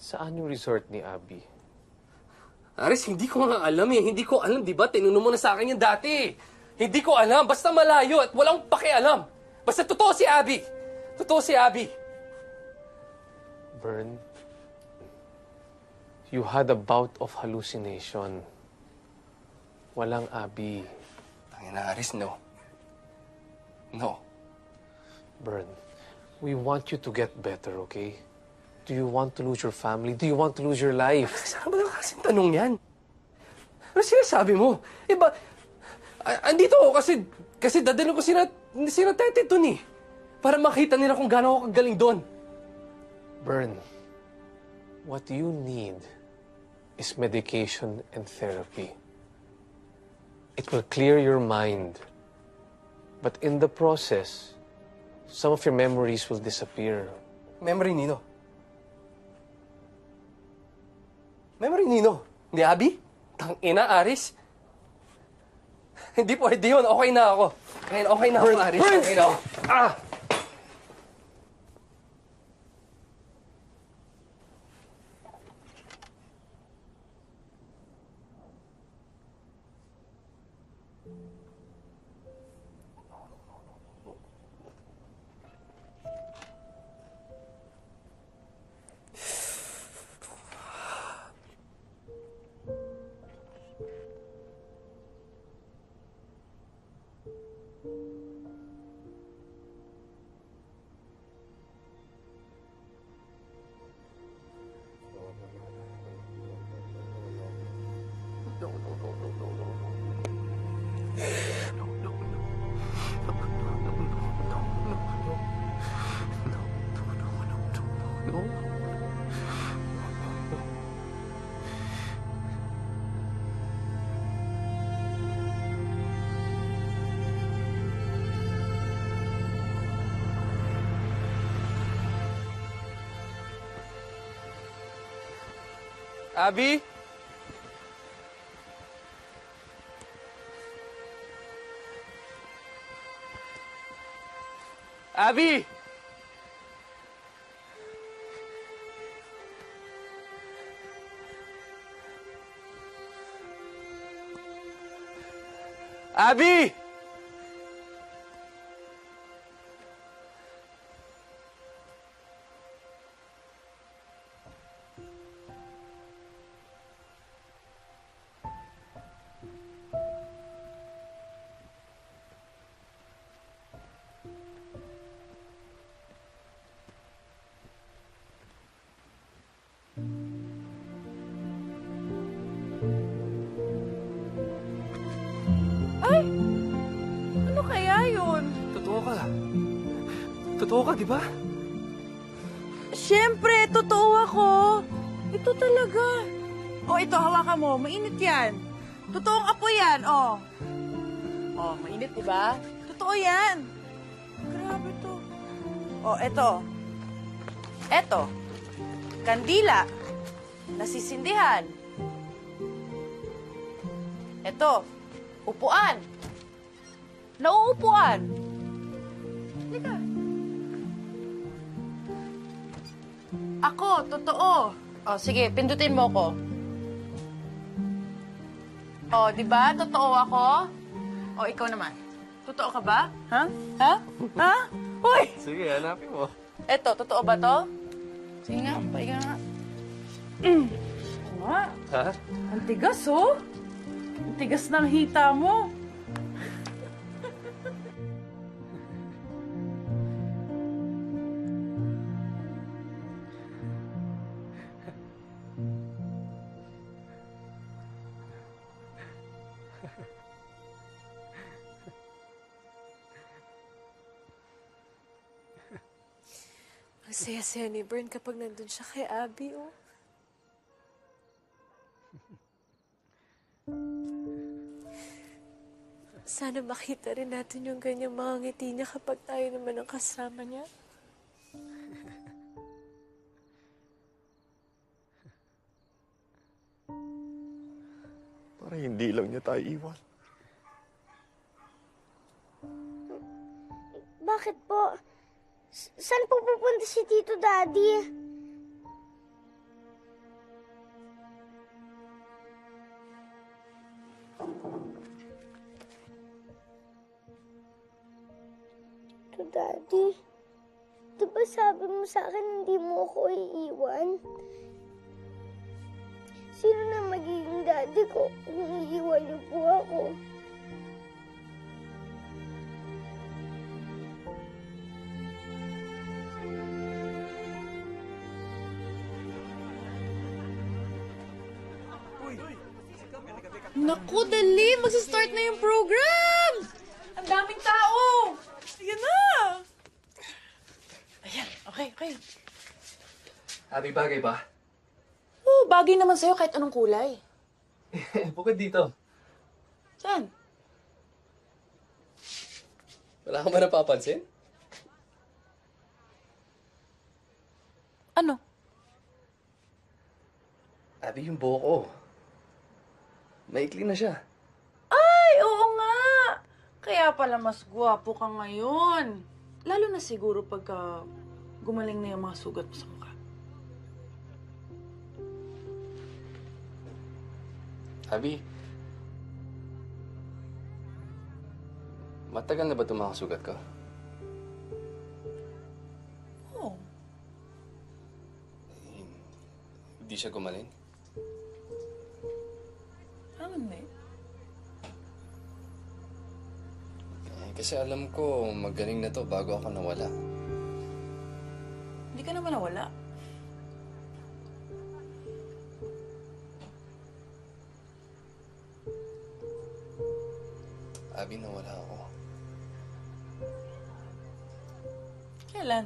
Saan yung resort ni Abby? Aris, hindi ko nga alam eh. Hindi ko alam, di ba? Tinunong mo na sa akin yan dati. Hindi ko alam. Basta malayo at walang pakialam. Basta totoo si Abby. Totoo si Abby. Bern, you had a bout of hallucination. Walang Abby. Tangina, Aris, no. No. Bern, we want you to get better, okay? Do you want to lose your family? Do you want to lose your life? Saan ba naman kasing tanong yan? Ano sinasabi mo? Iba, andito ako kasi dadalhin ko sina Tete dun eh. Para makita nila kung gaano ako kagaling doon. Bern, what you need is medication and therapy. It will clear your mind. But in the process, some of your memories will disappear. Memory nino? Memory nino? Ni Abby? Tangina, Aris? Hindi pwede yun. Okay na ako. Okay na ako, Aris. Okay na ako. Ah! Abby? Abby! Abby! Ay! Ano kaya yun? Totoo ka. Totoo ka, di ba? Siyempre, totoo ako. Ito talaga. O, ito, hawakan mo. Mainit yan. Totoong apoy yan, o. O, mainit, di ba? Totoo yan. Grabe to. O, ito. Eto. Kandila. Nasisindihan. Ito. Upuan. Nauupuan. Halika. Ako, totoo. O, sige, pindutin mo ko. O, di ba? Totoo ako? O, ikaw naman. Totoo ka ba? Ha? Ha? Ha? Uy! Sige, hanapin mo. Eto, totoo ba to? Sige nga, pahinga nga. Oo nga. Ha? Ang tigas, oh. Ang tigas ng hita mo. Ang saya-saya ni Bern kapag nandun siya kay Abby, oh. Sana makita rin natin yung ganyang mga ngiti niya kapag tayo naman ang kasama niya. Para hindi lang niya tayo iwan. Bakit po? Saan po pupunta si Tito Daddy? Tito Daddy, di ba sabi mo sa akin hindi mo ako iiwan? Sino na magiging daddy ko kung iiwan niyo po ako? Naku, dali! Magsistart na yung program! Ang daming tao! Ayan na! Ayan, okay. Abby, bagay ba? Oh, bagay naman sa'yo kahit anong kulay. Bukod dito. Saan? Wala ka ba napapansin? Ano? Abby, yung buhok ko. Maikli na siya. Ay, oo nga! Kaya pala mas gwapo ka ngayon. Lalo na siguro pagka gumaling na yung mga sugat mo sa mukha. Abby, matagal na ba itong mga sugat ko? Oo. Hindi siya gumaling? Hindi. Kasi alam ko, magaling na to bago ako nawala. Hindi ka naman nawala. Abby, nawala ako. Kailan?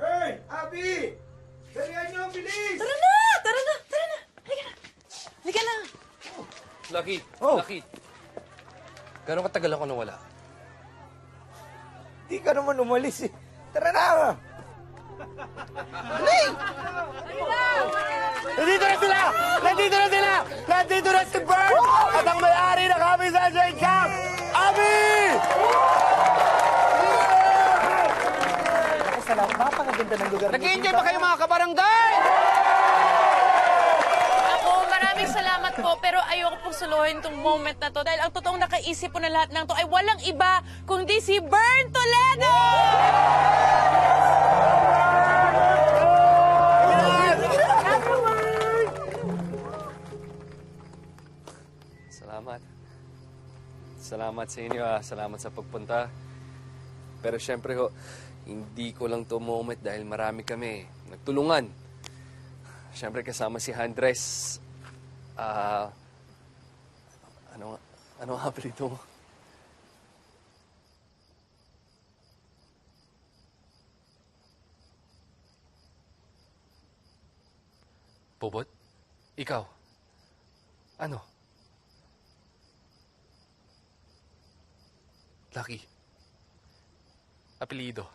Hey! Abby! Dalihan niyo, bilis! Tara na! Halika na! Lucky! Oh. Lucky! Gano'ng katagal ako nawala? Di ka naman umalis eh. Tara na! Nandito na sila! Nandito na sila! Nandito na si Bert! At ang may-ari ng Happy Sunshine Camp, Abby! Salamat, napakaganda ng lugar. Nag-enjoy ba kayo mga kabarangay? Ako, maraming salamat po, pero ayoko pong suluhin tong moment na to dahil ang totoong nakaisip po na lahat ng to ay walang iba kundi si Bern Toledo! Salamat. Salamat sa inyo, Salamat sa pagpunta. Pero syempre ho, hindi ko lang to moment dahil marami kami nagtulungan. Syempre kasama si Andres. Ano nga apelyido mo? Bobot? Ikaw? Ano? Lucky. Apelyido.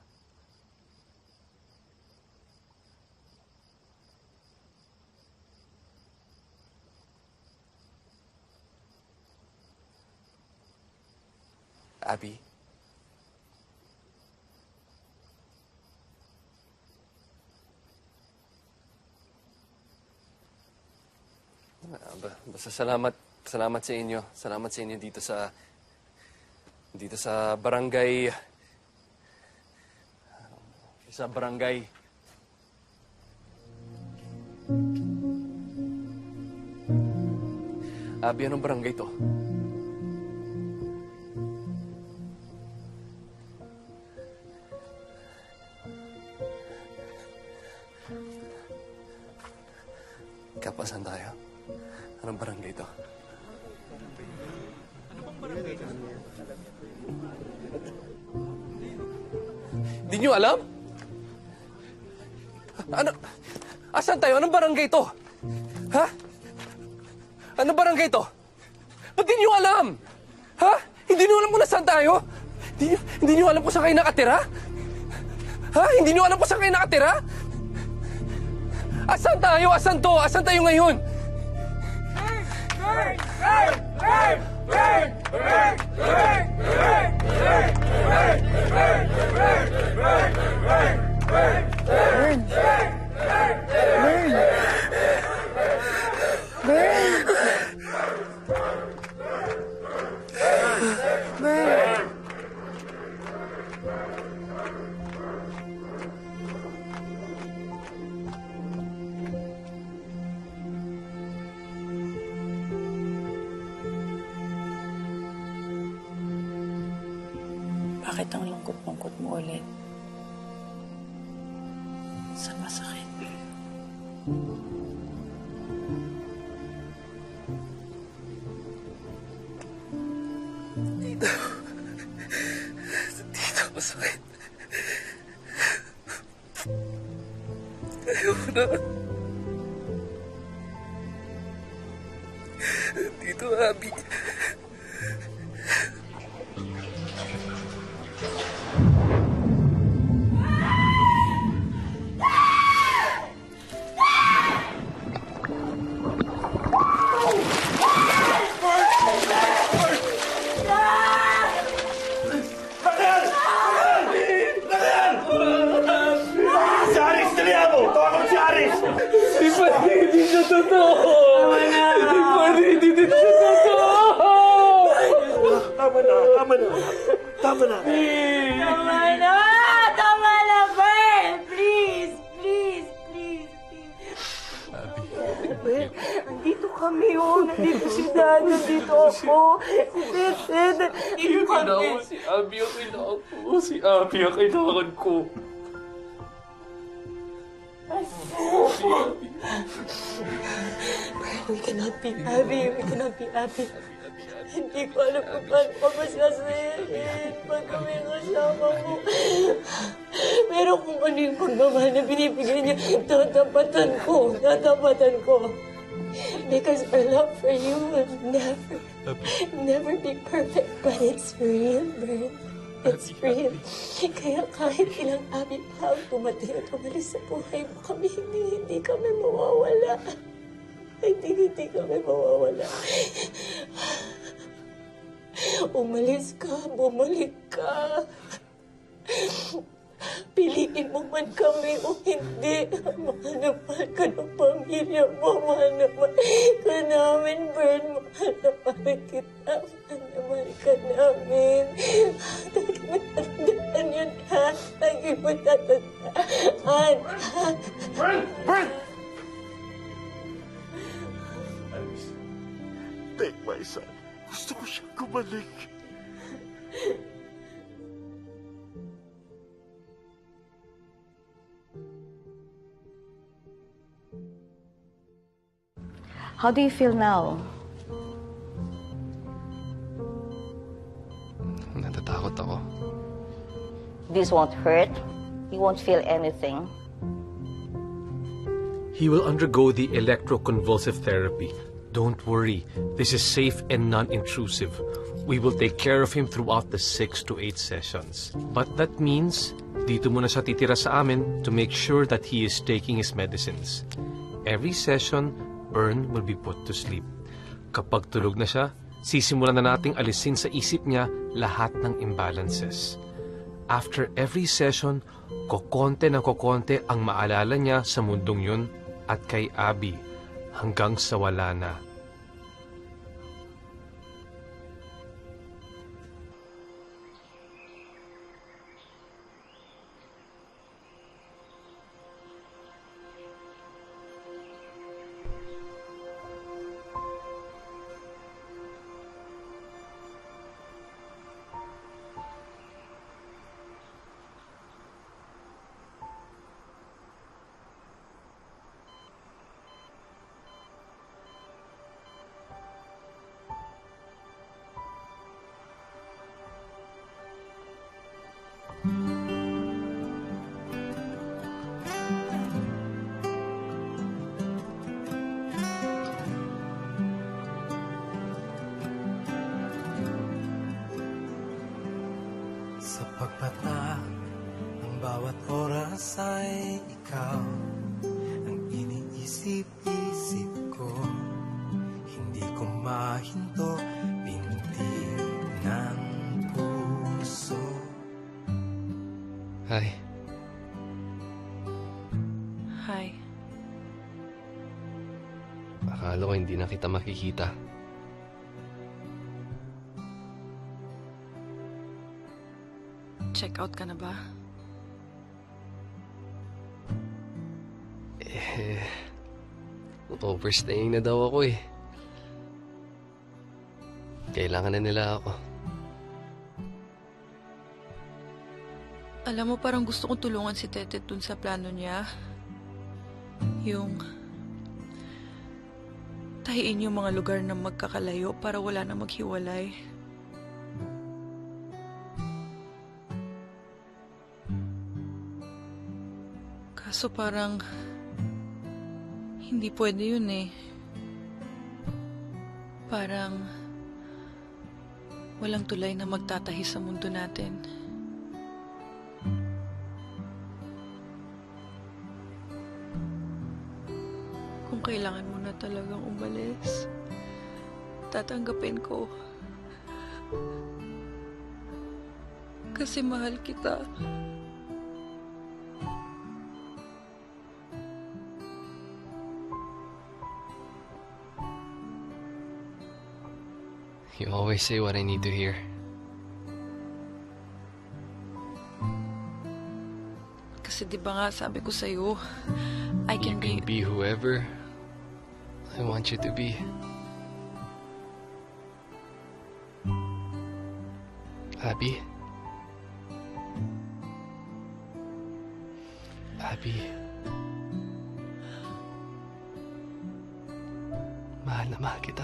Abby. Basta salamat sa inyo. Salamat sa inyo dito sa barangay. Sa barangay. Abby, anong barangay to? Kapasan tayo? Anong barangay to? Di nyo alam? Ano? Asan tayo? Anong barangay to? Ha? Anong barangay to? Ba't di nyo alam? Ha? Hindi nyo alam kung nasaan tayo? Hindi nyo alam kung saan kayo nakatira? Ha? Hindi nyo alam kung saan kayo nakatira? Asan tayo? Asan to? Asan tayo ngayon? Bakit ang lungkot-lungkot mo ulit? Saan masakit? Dito masakit. Ayoko na. Dito, Abby. Si Aris, dalihan mo! Tawagan mo si Aris! Di pwede, hindi siya totoo! Di pwede, hindi siya totoo! Tama na! Tama na, Bern! Please! Bern, andito kami, Nandito si Dad, nandito ako. Nandito kami. Si Abby ang kailangan ko. Si Abby ang kailangan ko. We cannot be Abby. Hindi ko alam kung paano ka masasayahin pag kami kasama mo. Pero kung ano yung pagmamahal na binibigay niya, tatapatan ko. Because our love for you will never be perfect, but it's real, Bern. It's real. Kaya kahit ilang abi pa ang tumating at umalis sa buhay mo kami, hindi kami mawawala. Hindi kami mawawala. Umalis ka, bumalik ka. Piliin mo man kami o hindi. Mahal na mahal ka ng pamilya mo. Mahal na mahal ka namin, Bern. Mahal na mahal kita. Mahal na mahal ka namin. Lagi mo tatandaan yun, ha? Lagi mo tatandaan, ha? Bern! Bern! Take my son. Gusto ko siyang kumalik. How do you feel now? Natatakot ako. This won't hurt. You won't feel anything. He will undergo the electroconvulsive therapy. Don't worry. This is safe and non-intrusive. We will take care of him throughout the 6 to 8 sessions. But that means, dito muna siya titira sa amin to make sure that he is taking his medicines. Every session, Bern will be put to sleep. Kapag tulog na siya, sisimulan na nating alisin sa isip niya lahat ng imbalances. After every session, kokonte na kokonte ang maalala niya sa mundong yun at kay Abby hanggang sa wala na. Sa pagpata, ang bawat oras ay ikaw ang iniisip-isip ko. Hindi ko mahinto, pintig ng puso. Hi. Hi. Akala ko hindi na kita makikita. Check out ka na ba? Overstaying na daw ako eh. Kailangan na nila ako. Alam mo, parang gusto kong tulungan si Tete dun sa plano niya. Yung tahiin yung mga lugar na magkakalayo para wala na maghiwalay. Kaso parang hindi pwede yun eh. Parang walang tulay na magtatahi sa mundo natin. Kung kailangan mo na talagang umalis, tatanggapin ko. Kasi mahal kita. You always say what I need to hear. Kasi di ba nga sabi ko sa'yo, I can Be whoever I want you to be. Abby? Abby? Mahal na mahal kita.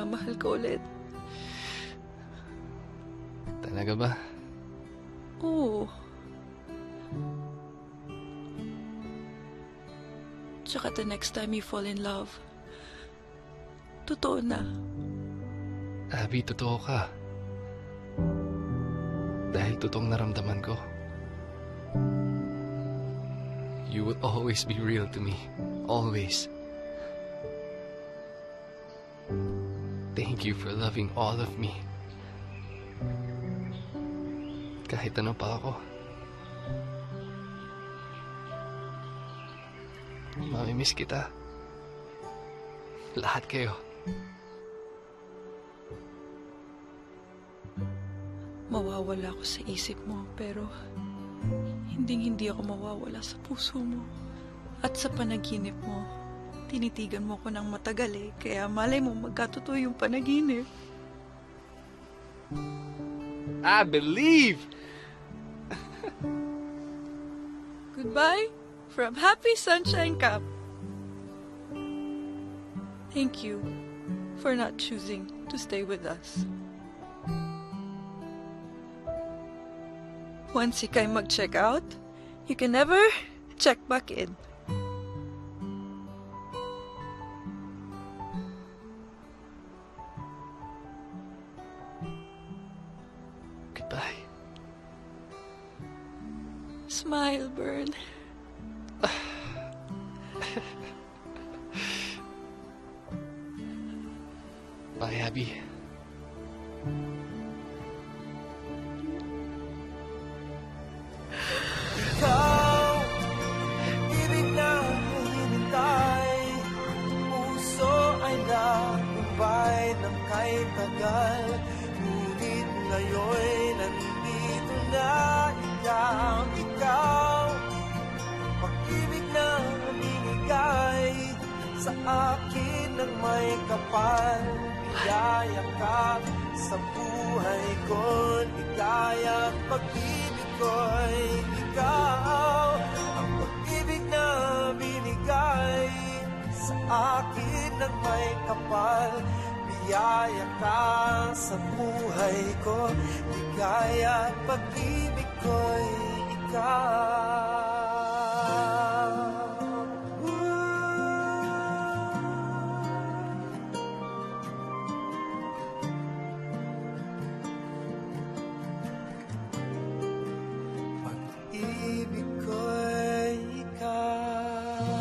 nagmamahal ka ulit. Talaga ba? Oo. Tsaka the next time you fall in love, totoo na. Abby, totoo ka. Dahil totoong naramdaman ko. You will always be real to me. Always. Thank you for loving all of me. Kahit ano pa ako. Mamimiss kita. Lahat kayo. Mawawala ako sa isip mo, pero hindi ako mawawala sa puso mo. At sa panaginip mo, tinitigan mo ko ng matagal eh, kaya malay mo magkatotoo yung panaginip. I believe! Goodbye from Happy Sunshine Cup. Thank you for not choosing to stay with us. Once ika'y mag-check out, you can never check back in. Goodbye. Smile, Bern. Bye, Abby. Ikaw, ibig na hinintay, puso ay nakumbay ng kay tagal. Ngunit ngayon'y nandito na ikaw, pag-ibig na binigay sa akin ng may kapal. Biyaya ka sa buhay ko, ligaya at pag-ibig ko'y ikaw. Ang pag-ibig na binigay sa akin ng may kapal. Biyaya ka sa buhay ko, ligaya at pag-ibig ko'y ikaw. Pag-ibig ko'y ikaw.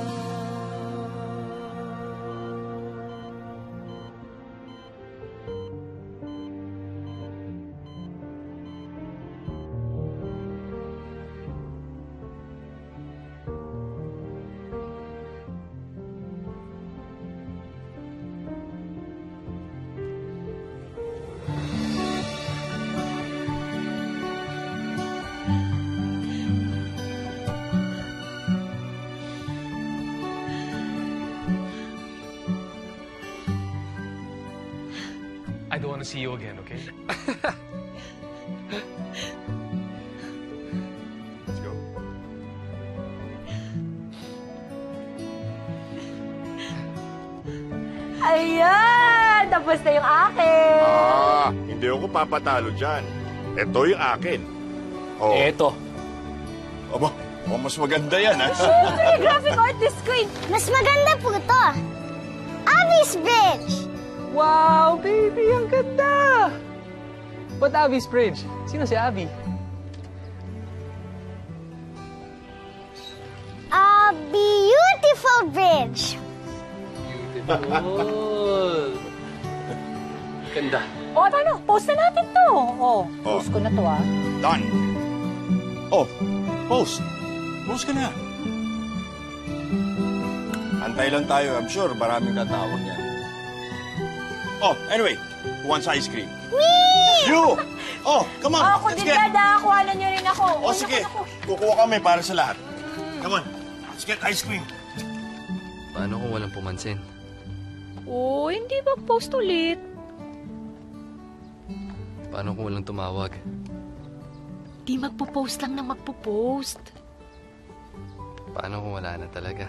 I don't want to see you again, okay? Let's go. Ayan! Tapos na yung akin! Hindi ako papatalo dyan. Ito yung akin. Oh. Eto. Aba, mas maganda yan, ha? Siyempre, graphic artist queen. Mas maganda po ito. Abby's Bridge! Wow, baby! Ang ganda! Ba't Abby's Bridge? Sino si Abby? A beautiful bridge. Beautiful. Ganda. O, paano? Post na natin to. Post ko na to, Done. Oh, post. Post ka na. Antay lang tayo. I'm sure maraming tatawag yan. Oh, anyway, who wants ice cream? Me! You! Oh, come on, Ako let's din, get... Dada. Kuha na niyo rin ako. Oh, sige. Kukuha kami para sa lahat. Come on, let's get ice cream. Paano kung walang pumansin? Oh, hindi mag-post ulit. Paano kung walang tumawag? Di magpo-post lang na magpo-post. Paano kung wala na talaga?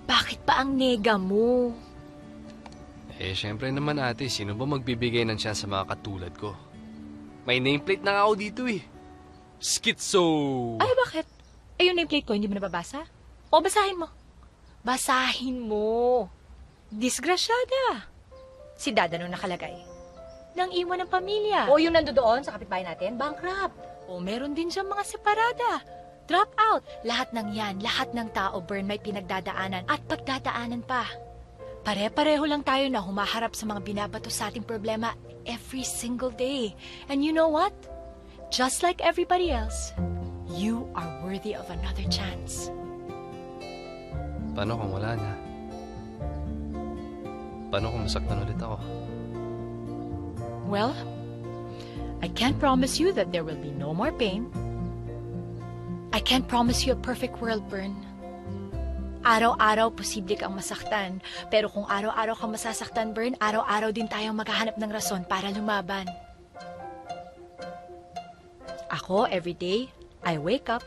Bakit pa ang nega mo? Eh, syempre naman ate, sino ba magbibigay ng chance sa mga katulad ko? May nameplate na nga ako dito eh. Schizo! Ay, bakit? Eh, yung nameplate ko, hindi mo nababasa? O, basahin mo. Basahin mo. Disgrasyada. Si Dada nung nakalagay. Nang iwan ng pamilya. O, yung nandoon sa kapitbahay natin, bankrupt. O, meron din siyang mga separada. Drop out. Lahat ng yan, lahat ng tao, Bern, may pinagdadaanan at pagdadaanan pa. Pare-pareho lang tayo na humaharap sa mga binabato sa ating problema every single day. And you know what? Just like everybody else, you are worthy of another chance. Paano kung wala na? Paano kung masaktan ulit ako? Well, I can't promise you that there will be no more pain. I can't promise you a perfect world, Bern. Araw-araw, posible kang masaktan. Pero kung araw-araw kang masasaktan, Bern, araw-araw din tayong maghahanap ng rason para lumaban. Ako, everyday, I wake up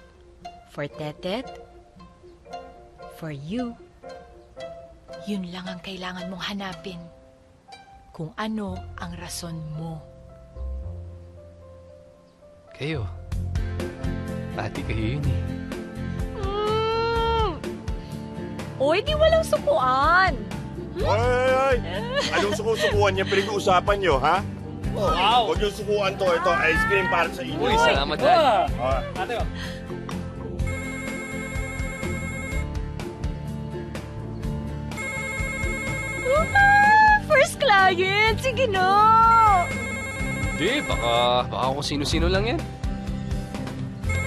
for Tetet, for you. Yun lang ang kailangan mong hanapin. Kung ano ang rason mo. Kayo. Pati kayo yun eh. Uy, di walang sukuan. Ay! Anong sukusukuan niya pinag-uusapan niyo, ha? Wow! Huwag yung sukuan to. Ito, ice cream para sa inyo. Uy, salamat, Dad. Ate, First client! Sige na! Hindi, baka kung sino-sino lang yan.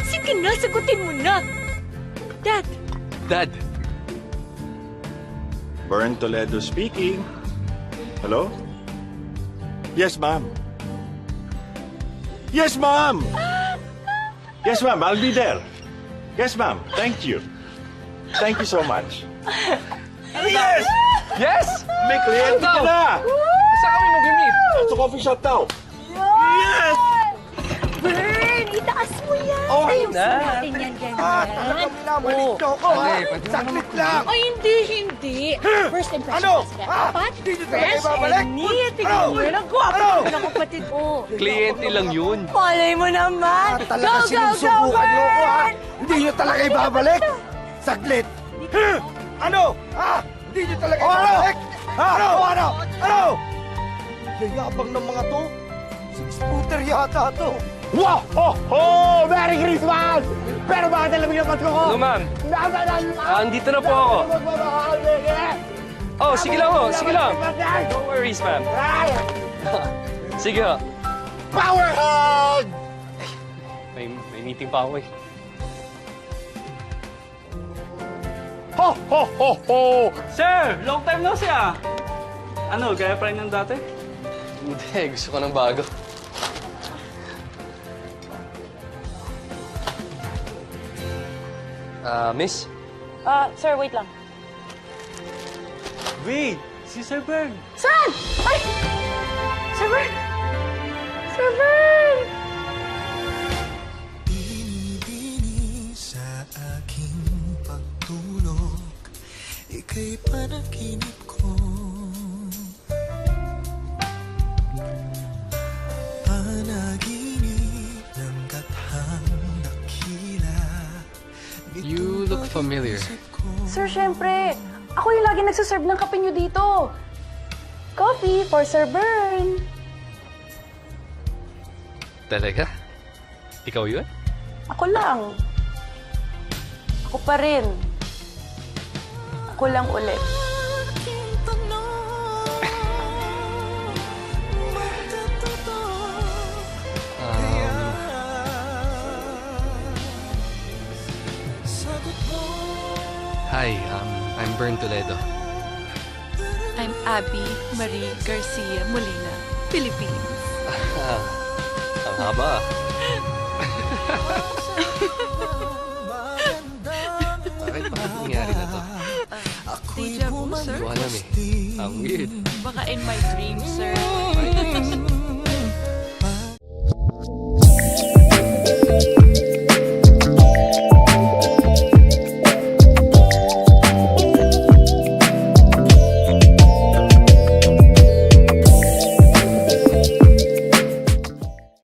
Sige na, sagutin mo na! Dad! Dad! Bern Toledo speaking. Hello? Yes, ma'am. Yes, ma'am! Yes, ma'am. I'll be there. Yes, ma'am. Thank you. Thank you so much. Yes! Yes! May kliyente ka na! Saan kami mag-meet? Sa coffee shop daw. Yes! Bern, itaas mo yan! Okay Ayusin na. natin yan, ganyan. Talagang minamalikto ko, ha? Saglit lang. Ay, hindi. First impression Ano? kasi. Ha? Dapat Hindi nyo talaga fresh ibabalik? and neat. Tingnan Ano? mo yun. Ang gwapo Ano? ng kapatid ko. Kliyente lang yun. Malay mo naman. Talaga sinusubukan nyo ko, ha? Hindi nyo talaga ibabalik? Saglit. Ano? Ha? Hindi nyo talaga ibabalik? Ha? Ano? Yayabang ng mga to. Scooter yata to. Wow! Ho! Ho! Merry Christmas! Pero bakit alam niyo pasko ko? Hello, ma'am. Andito na po ako. Oh, sige lang ho. Sige lang. No worries, ma'am. Sige ho. Power hug! May meeting pa ako eh. Ho! Ho! Ho! Ho! Sir, long time no siya. Ano, gaya pa rin ng dati? Hindi, gusto ko ng bago. Miss? Sir, wait lang. Wait, si Sir Bern. Saan? Ay! Sir Bern! Sir Bern! Bini-bini sa aking pagtulog, ika'y panaginip ko. Panaginip ng kathang dakila. You look familiar. Sir, syempre. Ako yung lagi nagsaserve ng kape nyo dito. Coffee for Sir Bern. Talaga? Ikaw yun? Ako lang. Ako pa rin. Ako lang ulit. Hi, I'm Bern Toledo. I'm Abby Marie Garcia Molina, Philippines. Ang haba. Bakit nangyari na to? Deja vu, sir? Hindi ko alam eh. Ang weird. Baka in my dreams, sir.